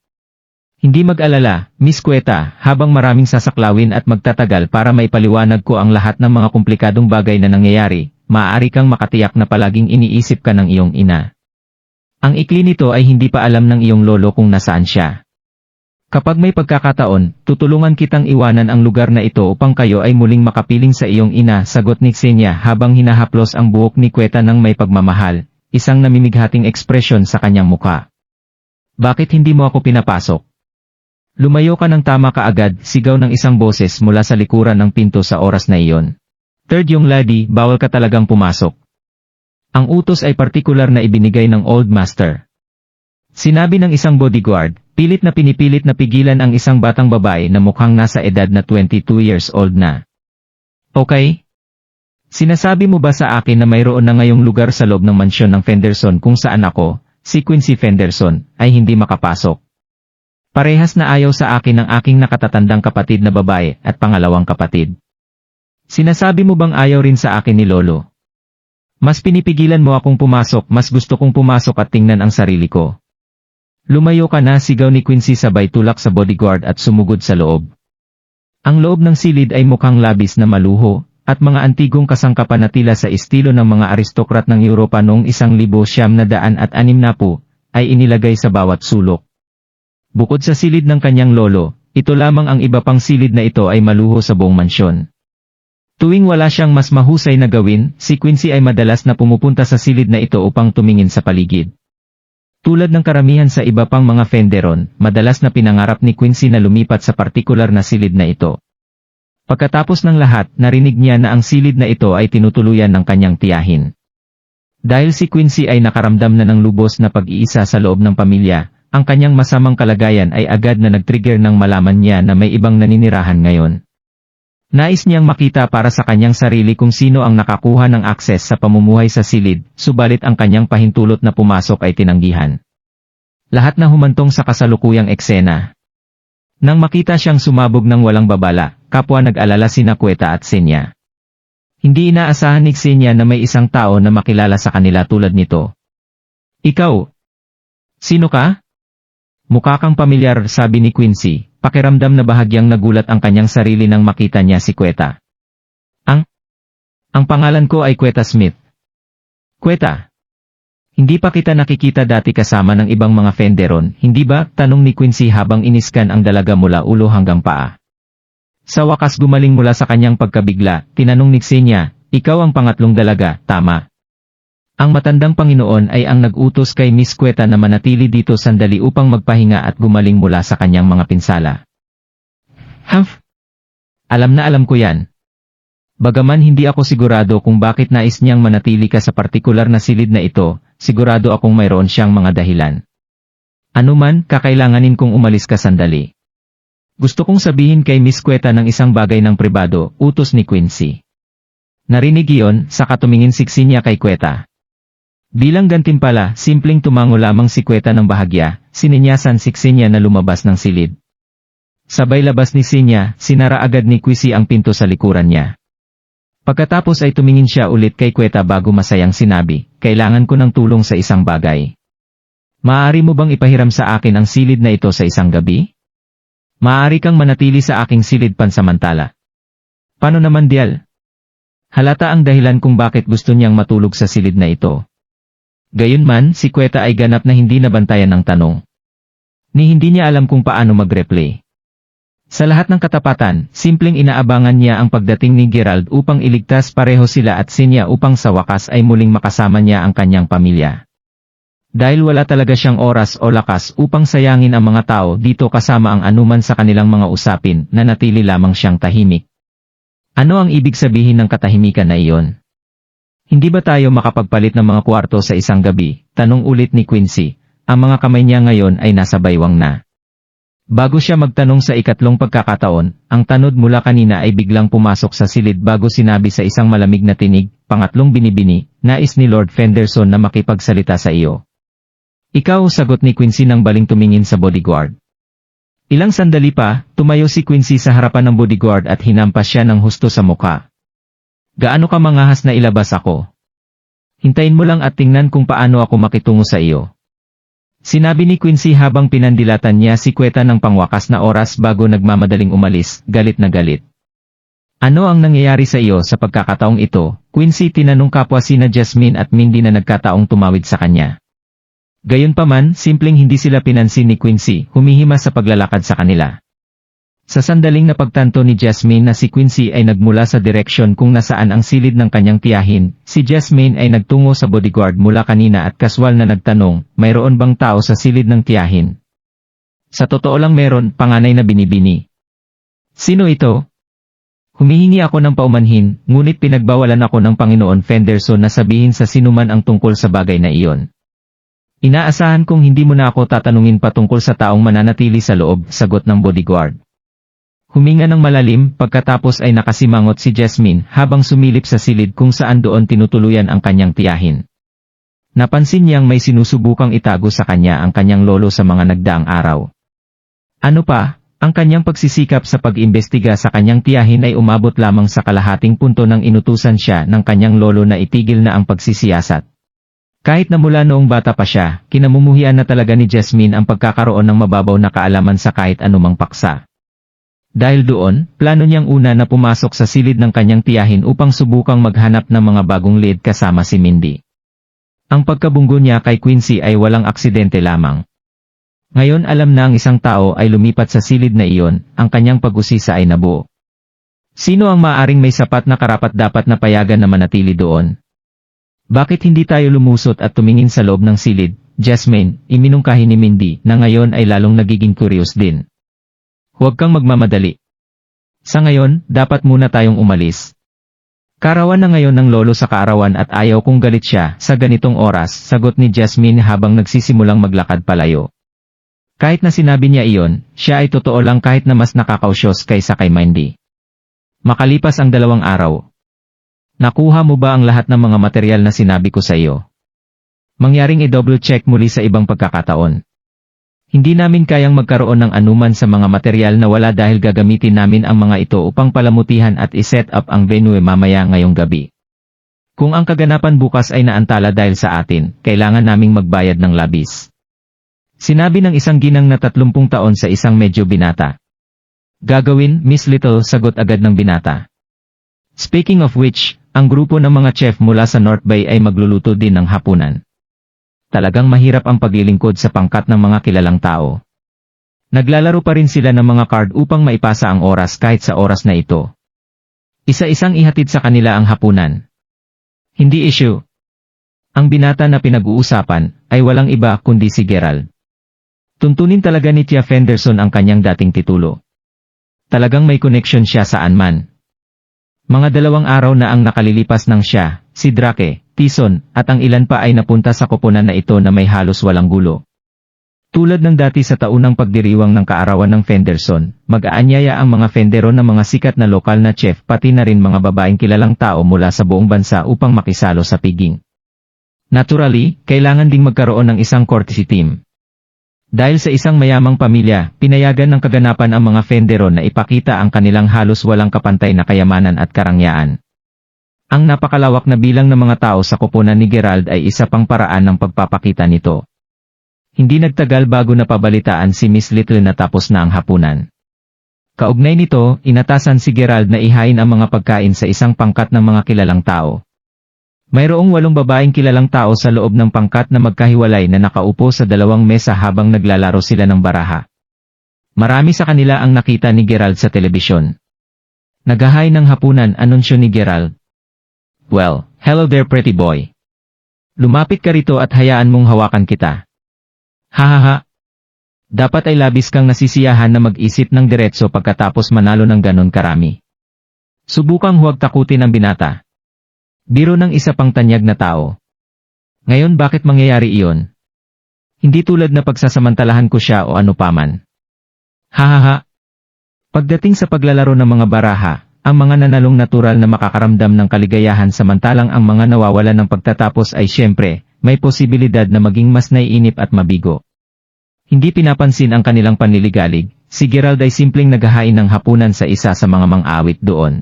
Hindi mag-alala, Miss Queta, habang maraming sasaklawin at magtatagal para maipaliwanag ko ang lahat ng mga komplikadong bagay na nangyayari, maaari kang makatiyak na palaging iniisip ka ng iyong ina. Ang ikli nito ay hindi pa alam ng iyong lolo kung nasaan siya. Kapag may pagkakataon, tutulungan kitang iwanan ang lugar na ito upang kayo ay muling makapiling sa iyong ina, sagot ni Xenia habang hinahaplos ang buhok ni Queta ng may pagmamahal, isang namimighating ekspresyon sa kanyang muka. Bakit hindi mo ako pinapasok? Lumayo ka ng tama kaagad, sigaw ng isang boses mula sa likuran ng pinto sa oras na iyon. Third young lady, bawal ka talagang pumasok. Ang utos ay partikular na ibinigay ng Old Master. Sinabi ng isang bodyguard, pilit na pinipilit na pigilan ang isang batang babae na mukhang nasa edad na 22 years old na. Okay? Sinasabi mo ba sa akin na mayroon na ngayong lugar sa loob ng mansyon ng Fenderson kung saan ako, si Quincy Fenderson, ay hindi makapasok? Parehas na ayaw sa akin ng aking nakatatandang kapatid na babae at pangalawang kapatid. Sinasabi mo bang ayaw rin sa akin ni Lolo? Mas pinipigilan mo akong pumasok, mas gusto kong pumasok at tingnan ang sarili ko. Lumayo ka na, sigaw ni Quincy sabay tulak sa bodyguard at sumugod sa loob. Ang loob ng silid ay mukhang labis na maluho, at mga antigong kasangkapan na tila sa estilo ng mga aristokrat ng Europa noong 1960 ay inilagay sa bawat sulok. Bukod sa silid ng kanyang lolo, ito lamang ang iba pang silid na ito ay maluho sa buong mansyon. Tuwing wala siyang mas mahusay na gawin, si Quincy ay madalas na pumupunta sa silid na ito upang tumingin sa paligid. Tulad ng karamihan sa iba pang mga Fenderon, madalas na pinangarap ni Quincy na lumipat sa partikular na silid na ito. Pagkatapos ng lahat, narinig niya na ang silid na ito ay tinutuluyan ng kanyang tiyahin. Dahil si Quincy ay nakaramdam na ng lubos na pag-iisa sa loob ng pamilya, ang kanyang masamang kalagayan ay agad na nag-trigger ng malaman niya na may ibang naninirahan ngayon. Nais niyang makita para sa kanyang sarili kung sino ang nakakuha ng akses sa pamumuhay sa silid, subalit ang kanyang pahintulot na pumasok ay tinanggihan. Lahat na humantong sa kasalukuyang eksena. Nang makita siyang sumabog ng walang babala, kapwa nag-alala sina Queta at Xenia. Hindi inaasahan ni Xenia na may isang tao na makilala sa kanila tulad nito. Ikaw? Sino ka? Mukha kang pamilyar, sabi ni Quincy, pakiramdam na bahagyang nagulat ang kanyang sarili nang makita niya si Queta. Ang pangalan ko ay Queta Smith. Queta. Hindi pa kita nakikita dati kasama ng ibang mga Fenderon, hindi ba? Tanong ni Quincy habang iniskan ang dalaga mula ulo hanggang paa. Sa wakas gumaling mula sa kanyang pagkabigla, tinanong ni Xenia, ikaw ang pangatlong dalaga, tama? Ang matandang Panginoon ay ang nag-utos kay Miss Queta na manatili dito sandali upang magpahinga at gumaling mula sa kanyang mga pinsala. Humph! Alam na alam ko yan. Bagaman hindi ako sigurado kung bakit nais niyang manatili ka sa partikular na silid na ito, sigurado akong mayroon siyang mga dahilan. Ano man, kakailanganin kong umalis ka sandali. Gusto kong sabihin kay Miss Queta ng isang bagay ng pribado, utos ni Quincy. Narinig iyon, saka tumingin si Xenia kay Queta. Bilang gantimpala, simpleng tumango lamang si Queta ng bahagya, sininyasan si Xenia na lumabas ng silid. Sabay labas ni Xenia, sinara agad ni Quincy ang pinto sa likuran niya. Pagkatapos ay tumingin siya ulit kay Queta bago masayang sinabi, kailangan ko ng tulong sa isang bagay. Maaari mo bang ipahiram sa akin ang silid na ito sa isang gabi? Maaari kang manatili sa aking silid pansamantala. Paano naman Dial? Halata ang dahilan kung bakit gusto niyang matulog sa silid na ito. Gayunman, si Queta ay ganap na hindi nabantayan ng tanong. Ni hindi niya alam kung paano mag-replay. Sa lahat ng katapatan, simpleng inaabangan niya ang pagdating ni Gerald upang iligtas pareho sila at Xenia upang sa wakas ay muling makasama niya ang kanyang pamilya. Dahil wala talaga siyang oras o lakas upang sayangin ang mga tao dito kasama ang anuman sa kanilang mga usapin, nanatili lamang siyang tahimik. Ano ang ibig sabihin ng katahimikan na iyon? Hindi ba tayo makapagpalit ng mga kwarto sa isang gabi? Tanong ulit ni Quincy. Ang mga kamay niya ngayon ay nasa baywang na. Bago siya magtanong sa ikatlong pagkakataon, ang tanod mula kanina ay biglang pumasok sa silid bago sinabi sa isang malamig na tinig, pangatlong binibini, nais ni Lord Fenderson na makipagsalita sa iyo. Ikaw, sagot ni Quincy nang baling tumingin sa bodyguard. Ilang sandali pa, tumayo si Quincy sa harapan ng bodyguard at hinampas siya ng husto sa mukha. Gaano ka mangahas na ilabas ako? Hintayin mo lang at tingnan kung paano ako makitungo sa iyo. Sinabi ni Quincy habang pinandilatan niya si Queta ng pangwakas na oras bago nagmamadaling umalis, galit na galit. Ano ang nangyayari sa iyo sa pagkakataong ito? Quincy, tinanong kapwa sina Jasmine at Mindy na nagkataong tumawid sa kanya. Gayunpaman, simpleng hindi sila pinansin ni Quincy, humihima sa paglalakad sa kanila. Sa sandaling napagtanto ni Jasmine na si Quincy ay nagmula sa direksyon kung nasaan ang silid ng kanyang tiyahin, si Jasmine ay nagtungo sa bodyguard mula kanina at kaswal na nagtanong, mayroon bang tao sa silid ng tiyahin? Sa totoo lang meron, panganay na binibini. Sino ito? Humihingi ako ng paumanhin, ngunit pinagbawalan ako ng Panginoon Fenderson na sabihin sa sinuman ang tungkol sa bagay na iyon. Inaasahan kong hindi mo na ako tatanungin patungkol sa taong mananatili sa loob, sagot ng bodyguard. Huminga ng malalim, pagkatapos ay nakasimangot si Jasmine habang sumilip sa silid kung saan doon tinutuluyan ang kanyang tiyahin. Napansin niyang may sinusubukang itago sa kanya ang kanyang lolo sa mga nagdaang araw. Ano pa, ang kanyang pagsisikap sa pag-imbestiga sa kanyang tiyahin ay umabot lamang sa kalahating punto nang inutusan siya ng kanyang lolo na itigil na ang pagsisiyasat. Kahit na mula noong bata pa siya, kinamumuhian na talaga ni Jasmine ang pagkakaroon ng mababaw na kaalaman sa kahit anumang paksa. Dahil doon, plano niyang una na pumasok sa silid ng kanyang tiyahin upang subukang maghanap ng mga bagong lead kasama si Mindy. Ang pagkabunggo niya kay Quincy ay walang aksidente lamang. Ngayon alam na ang isang tao ay lumipat sa silid na iyon, ang kanyang pag-usisa ay nabuo. Sino ang maaaring may sapat na karapat-dapat na payagan na manatili doon? Bakit hindi tayo lumusot at tumingin sa loob ng silid, Jasmine, iminungkahi ni Mindy na ngayon ay lalong nagiging curious din. Huwag kang magmamadali. Sa ngayon, dapat muna tayong umalis. Kaarawan na ngayon ng lolo sa kaarawan at ayaw kong galit siya sa ganitong oras, sagot ni Jasmine habang nagsisimulang maglakad palayo. Kahit na sinabi niya iyon, siya ay totoo lang kahit na mas nakakausyos kaysa kay Mindy. Makalipas ang 2 araw. Nakuha mo ba ang lahat ng mga material na sinabi ko sa iyo? Mangyaring i-double check muli sa ibang pagkakataon. Hindi namin kayang magkaroon ng anuman sa mga material na wala dahil gagamitin namin ang mga ito upang palamutihan at iset up ang venue mamaya ngayong gabi. Kung ang kaganapan bukas ay naantala dahil sa atin, kailangan naming magbayad ng labis. Sinabi ng isang ginang na 30 taon sa isang medyo binata. Gagawin, Miss Little, sagot agad ng binata. Speaking of which, ang grupo ng mga chef mula sa North Bay ay magluluto din ng hapunan. Talagang mahirap ang paglilingkod sa pangkat ng mga kilalang tao. Naglalaro pa rin sila ng mga card upang maipasa ang oras kahit sa oras na ito. Isa-isang ihatid sa kanila ang hapunan. Hindi issue. Ang binata na pinag-uusapan ay walang iba kundi si Gerald. Tuntunin talaga ni Tia Fenderson ang kanyang dating titulo. Talagang may connection siya saan man. Mga 2 araw na ang nakalilipas ng siya, si Drake, Tison, at ang ilan pa ay napunta sa koponan na ito na may halos walang gulo. Tulad ng dati sa taunang pagdiriwang ng kaarawan ng Fenderson, mag-aanyaya ang mga Fendero ng mga sikat na lokal na chef pati na rin mga babaeng kilalang tao mula sa buong bansa upang makisalo sa piging. Naturally, kailangan ding magkaroon ng isang courtesy team. Dahil sa isang mayamang pamilya, pinayagan ng kaganapan ang mga Fendero na ipakita ang kanilang halos walang kapantay na kayamanan at karangyaan. Ang napakalawak na bilang ng mga tao sa koponan ni Gerald ay isa pang paraan ng pagpapakita nito. Hindi nagtagal bago napabalitaan si Miss Little na tapos na ang hapunan. Kaugnay nito, inatasan si Gerald na ihain ang mga pagkain sa isang pangkat ng mga kilalang tao. Mayroong 8 babaeng kilalang tao sa loob ng pangkat na magkahiwalay na nakaupo sa 2 mesa habang naglalaro sila ng baraha. Marami sa kanila ang nakita ni Gerald sa telebisyon. Naghahay ng hapunan, anunsyo ni Gerald. Well, hello there pretty boy. Lumapit ka rito at hayaan mong hawakan kita. Hahaha. Dapat ay labis kang nasisiyahan na mag-isip ng diretso pagkatapos manalo ng ganon karami. Subukang huwag takutin ang binata. Biro ng isa pang tanyag na tao. Ngayon bakit mangyayari iyon? Hindi tulad na pagsasamantalahan ko siya o ano paman. Hahaha. Pagdating sa paglalaro ng mga baraha, ang mga nanalong natural na makakaramdam ng kaligayahan samantalang ang mga nawawalan ng pagtatapos ay siyempre, may posibilidad na maging mas naiinip at mabigo. Hindi pinapansin ang kanilang panliligalig, si Gerald ay simpleng naghahain ng hapunan sa isa sa mga mang-awit doon.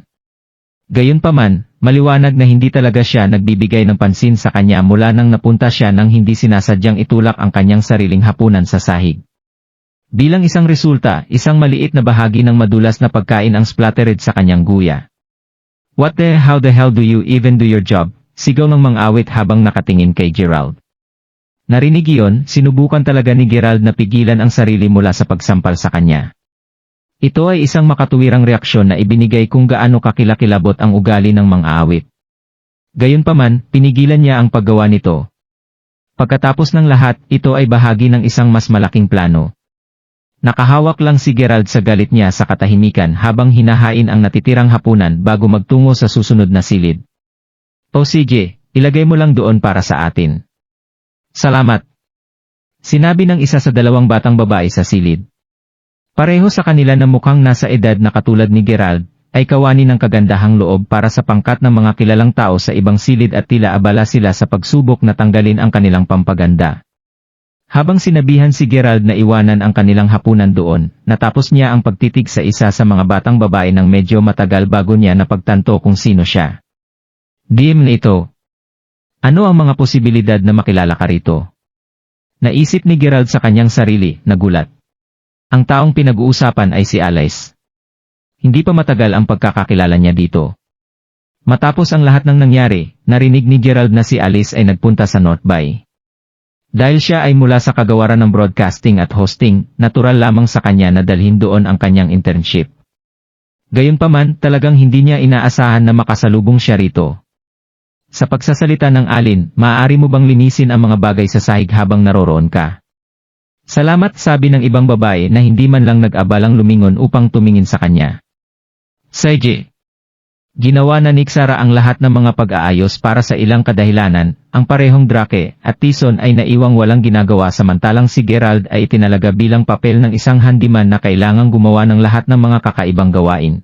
Gayunpaman, maliwanag na hindi talaga siya nagbibigay ng pansin sa kanya mula nang napunta siya nang hindi sinasadyang itulak ang kanyang sariling hapunan sa sahig. Bilang isang resulta, isang maliit na bahagi ng madulas na pagkain ang splattered sa kanyang guya. How the hell do you even do your job? Sigaw ng mang-awit habang nakatingin kay Gerald. Narinig iyon, sinubukan talaga ni Gerald na pigilan ang sarili mula sa pagsampal sa kanya. Ito ay isang makatuwirang reaksyon na ibinigay kung gaano kakilakilabot ang ugali ng mang-aawit. Gayunpaman, pinigilan niya ang paggawa nito. Pagkatapos ng lahat, ito ay bahagi ng isang mas malaking plano. Nakahawak lang si Gerald sa galit niya sa katahimikan habang hinahain ang natitirang hapunan bago magtungo sa susunod na silid. O sige, ilagay mo lang doon para sa atin. Salamat. Sinabi ng isa sa 2 batang babae sa silid. Pareho sa kanila na mukhang nasa edad na katulad ni Gerald, ay kawani ng kagandahang loob para sa pangkat ng mga kilalang tao sa ibang silid at tila abala sila sa pagsubok na tanggalin ang kanilang pampaganda. Habang sinabihan si Gerald na iwanan ang kanilang hapunan doon, natapos niya ang pagtitig sa isa sa mga batang babae ng medyo matagal bago niya napagtanto kung sino siya. DM nito. Ano ang mga posibilidad na makilala ka rito? Naisip ni Gerald sa kanyang sarili, nagulat. Ang taong pinag-uusapan ay si Alice. Hindi pa matagal ang pagkakakilala niya dito. Matapos ang lahat ng nangyari, narinig ni Gerald na si Alice ay nagpunta sa North Bay. Dahil siya ay mula sa kagawaran ng broadcasting at hosting, natural lamang sa kanya na dalhin doon ang kanyang internship. Gayunpaman, talagang hindi niya inaasahan na makasalubong siya rito. Sa pagsasalita ng Alin, maaari mo bang linisin ang mga bagay sa sahig habang naroroon ka? Salamat, sabi ng ibang babae na hindi man lang nag-abalang lumingon upang tumingin sa kanya. Sige. Ginawa na ni Sarah ang lahat ng mga pag-aayos para sa ilang kadahilanan, ang parehong Drake at Tyson ay naiwang walang ginagawa samantalang si Gerald ay itinalaga bilang papel ng isang handyman na kailangang gumawa ng lahat ng mga kakaibang gawain.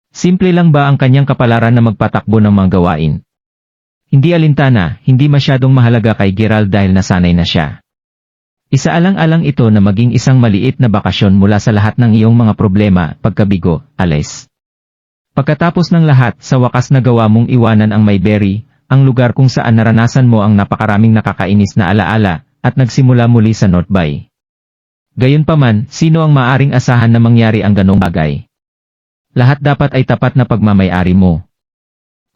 Simple lang ba ang kanyang kapalaran na magpatakbo ng mga gawain? Hindi alintana, hindi masyadong mahalaga kay Gerald dahil nasanay na siya. Isaalang-alang ito na maging isang maliit na bakasyon mula sa lahat ng iyong mga problema, pagkabigo, Alice. Pagkatapos ng lahat, sa wakas nagawa mong iwanan ang Mayberry, ang lugar kung saan naranasan mo ang napakaraming nakakainis na alaala, at nagsimula muli sa North Bay. Gayunpaman, sino ang maaring asahan na mangyari ang ganong bagay? Lahat dapat ay tapat na pagmamay-ari mo.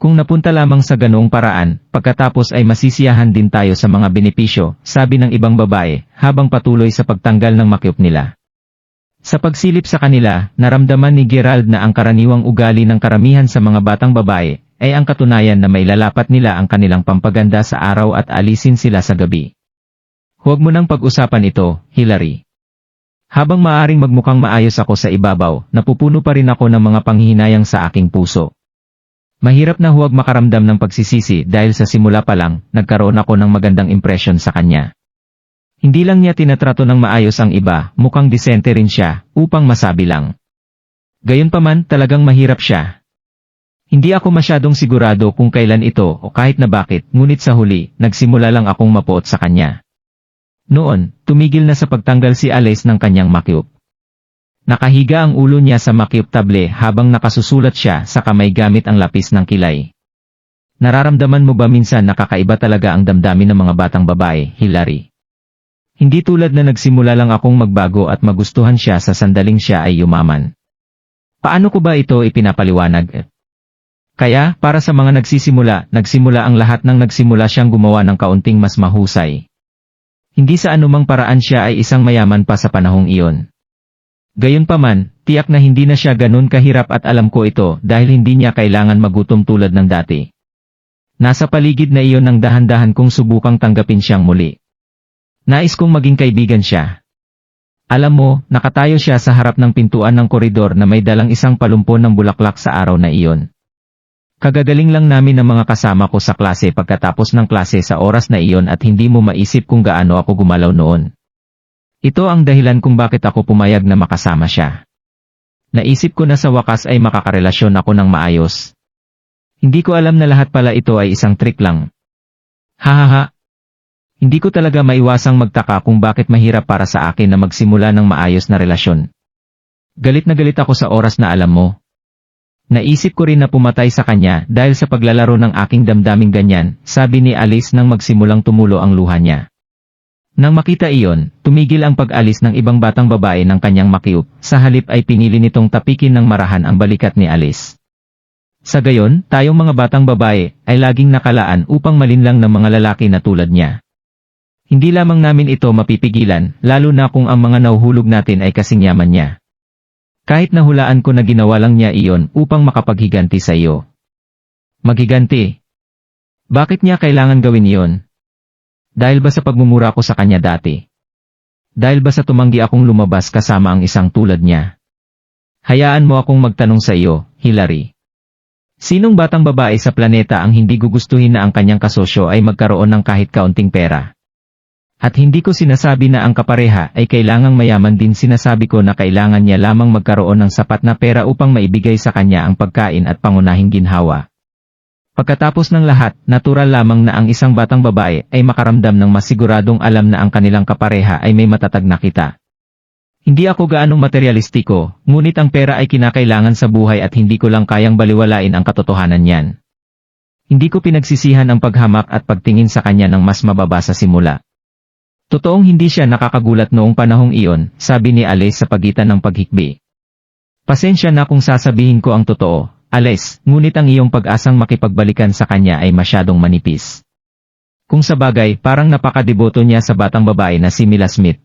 Kung napunta lamang sa ganoong paraan, pagkatapos ay masisiyahan din tayo sa mga benepisyo, sabi ng ibang babae, habang patuloy sa pagtanggal ng makyop nila. Sa pagsilip sa kanila, naramdaman ni Gerald na ang karaniwang ugali ng karamihan sa mga batang babae, ay ang katunayan na mailalapat nila ang kanilang pampaganda sa araw at alisin sila sa gabi. Huwag mo nang pag-usapan ito, Hillary. Habang maaring magmukhang maayos ako sa ibabaw, napupuno pa rin ako ng mga panghihinayang sa aking puso. Mahirap na huwag makaramdam ng pagsisisi dahil sa simula pa lang, nagkaroon ako ng magandang impresyon sa kanya. Hindi lang niya tinatrato ng maayos ang iba, mukhang disente rin siya, upang masabi lang. Gayunpaman, talagang mahirap siya. Hindi ako masyadong sigurado kung kailan ito o kahit na bakit, ngunit sa huli, nagsimula lang akong mapuot sa kanya. Noon, tumigil na sa pagtanggal si Alice ng kanyang makyop. Nakahiga ang ulo niya sa makyop table habang nakasusulat siya sa kamay gamit ang lapis ng kilay. Nararamdaman mo ba minsan nakakaiba talaga ang damdamin ng mga batang babae, Hillary? Hindi tulad na nagsimula lang akong magbago at magustuhan siya sa sandaling siya ay yumaman. Paano ko ba ito ipinapaliwanag? Kaya, para sa mga nagsimula ang lahat ng nagsimula siyang gumawa ng kaunting mas mahusay. Hindi sa anumang paraan siya ay isang mayaman pa sa panahong iyon. Gayunpaman, tiyak na hindi na siya ganun kahirap at alam ko ito dahil hindi niya kailangan magutom tulad ng dati. Nasa paligid na iyon ng dahan-dahan kong subukang tanggapin siyang muli. Nais kong maging kaibigan siya. Alam mo, nakatayo siya sa harap ng pintuan ng koridor na may dalang isang palumpon ng bulaklak sa araw na iyon. Kagagaling lang namin ng mga kasama ko sa klase pagkatapos ng klase sa oras na iyon at hindi mo maisip kung gaano ako gumalaw noon. Ito ang dahilan kung bakit ako pumayag na makasama siya. Naisip ko na sa wakas ay makakarelasyon ako ng maayos. Hindi ko alam na lahat pala ito ay isang trick lang. Hahaha. Hindi ko talaga maiwasang magtaka kung bakit mahirap para sa akin na magsimula ng maayos na relasyon. Galit na galit ako sa oras na alam mo. Naisip ko rin na pumatay sa kanya dahil sa paglalaro ng aking damdaming ganyan, sabi ni Alice nang magsimulang tumulo ang luha niya. Nang makita iyon, tumigil ang pag-alis ng ibang batang babae ng kanyang makyop, sa halip ay pinili nitong tapikin ng marahan ang balikat ni Alice. Sa gayon, tayong mga batang babae ay laging nakalaan upang malinlang ng mga lalaki na tulad niya. Hindi lamang namin ito mapipigilan, lalo na kung ang mga nauhulog natin ay kasing yaman niya. Kahit nahulaan ko na ginawa lang niya iyon upang makapaghiganti sa iyo. Maghiganti? Bakit niya kailangan gawin iyon? Dahil ba sa pagmumura ko sa kanya dati? Dahil ba sa tumanggi akong lumabas kasama ang isang tulad niya? Hayaan mo akong magtanong sa iyo, Hillary. Sinong batang babae sa planeta ang hindi gugustuhin na ang kanyang kasosyo ay magkaroon ng kahit kaunting pera? At hindi ko sinasabi na ang kapareha ay kailangang mayaman din, sinasabi ko na kailangan niya lamang magkaroon ng sapat na pera upang maibigay sa kanya ang pagkain at pangunahing ginhawa. Pagkatapos ng lahat, natural lamang na ang isang batang babae ay makaramdam ng masiguradong alam na ang kanilang kapareha ay may matatag na kita. Hindi ako gaanong materyalistiko, ngunit ang pera ay kinakailangan sa buhay at hindi ko lang kayang baliwalain ang katotohanan niyan. Hindi ko pinagsisihan ang paghamak at pagtingin sa kanya ng mas mababa sa simula. Totoong hindi siya nakakagulat noong panahong iyon, sabi ni Alice sa pagitan ng paghikbi. Pasensya na kung sasabihin ko ang totoo, Alice, ngunit ang iyong pag-asang makipagbalikan sa kanya ay masyadong manipis. Kung sa bagay, parang napakadeboto niya sa batang babae na si Mila Smith.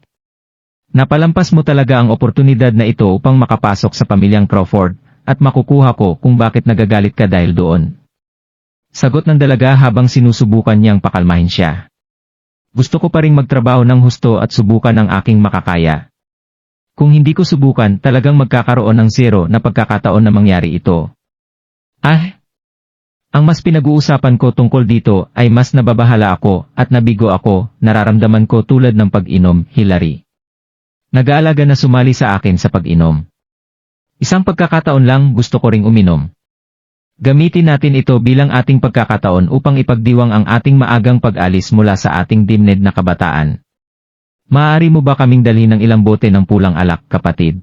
Napalampas mo talaga ang oportunidad na ito upang makapasok sa pamilyang Crawford, at makukuha ko kung bakit nagagalit ka dahil doon. Sagot ng dalaga habang sinusubukan niyang pakalmahin siya. Gusto ko pa ring magtrabaho ng husto at subukan ang aking makakaya. Kung hindi ko subukan, talagang magkakaroon ng zero na pagkakataon na mangyari ito. Ang mas pinag-uusapan ko tungkol dito ay mas nababahala ako at nabigo ako, nararamdaman ko tulad ng pag-inom, Hillary. Nag-aalaga na sumali sa akin sa pag-inom. Isang pagkakataon lang gusto ko ring uminom. Gamitin natin ito bilang ating pagkakataon upang ipagdiwang ang ating maagang pag-alis mula sa ating dimned na kabataan. Maaari mo ba kaming dalhin ng ilang bote ng pulang alak, kapatid?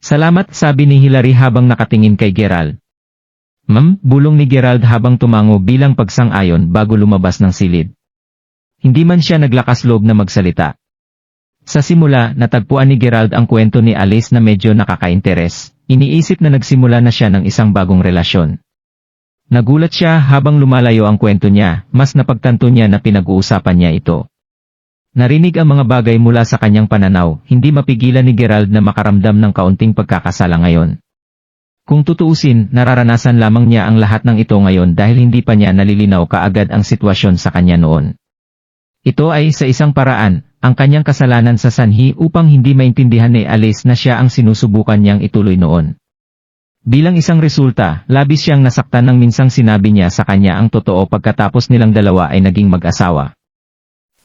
Salamat, sabi ni Hillary habang nakatingin kay Gerald. Bulong ni Gerald habang tumango bilang pagsang-ayon bago lumabas ng silid. Hindi man siya naglakas loob na magsalita. Sa simula, natagpuan ni Gerald ang kwento ni Alice na medyo nakaka-interes. Iniisip na nagsimula na siya ng isang bagong relasyon. Nagulat siya habang lumalayo ang kwento niya, mas napagtanto niya na pinag-uusapan niya ito. Narinig ang mga bagay mula sa kanyang pananaw, hindi mapigilan ni Gerald na makaramdam ng kaunting pagkakasala ngayon. Kung tutuusin, nararanasan lamang niya ang lahat ng ito ngayon dahil hindi pa niya nalilinaw kaagad ang sitwasyon sa kanya noon. Ito ay sa isang paraan, ang kanyang kasalanan sa sanhi upang hindi maintindihan ni Alice na siya ang sinusubukan niyang ituloy noon. Bilang isang resulta, labis siyang nasaktan nang minsang sinabi niya sa kanya ang totoo pagkatapos nilang dalawa ay naging mag-asawa.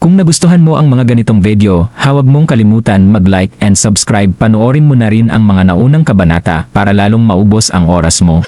Kung nagustuhan mo ang mga ganitong video, huwag mong kalimutan mag-like and subscribe. Panoorin mo na rin ang mga naunang kabanata para lalong maubos ang oras mo.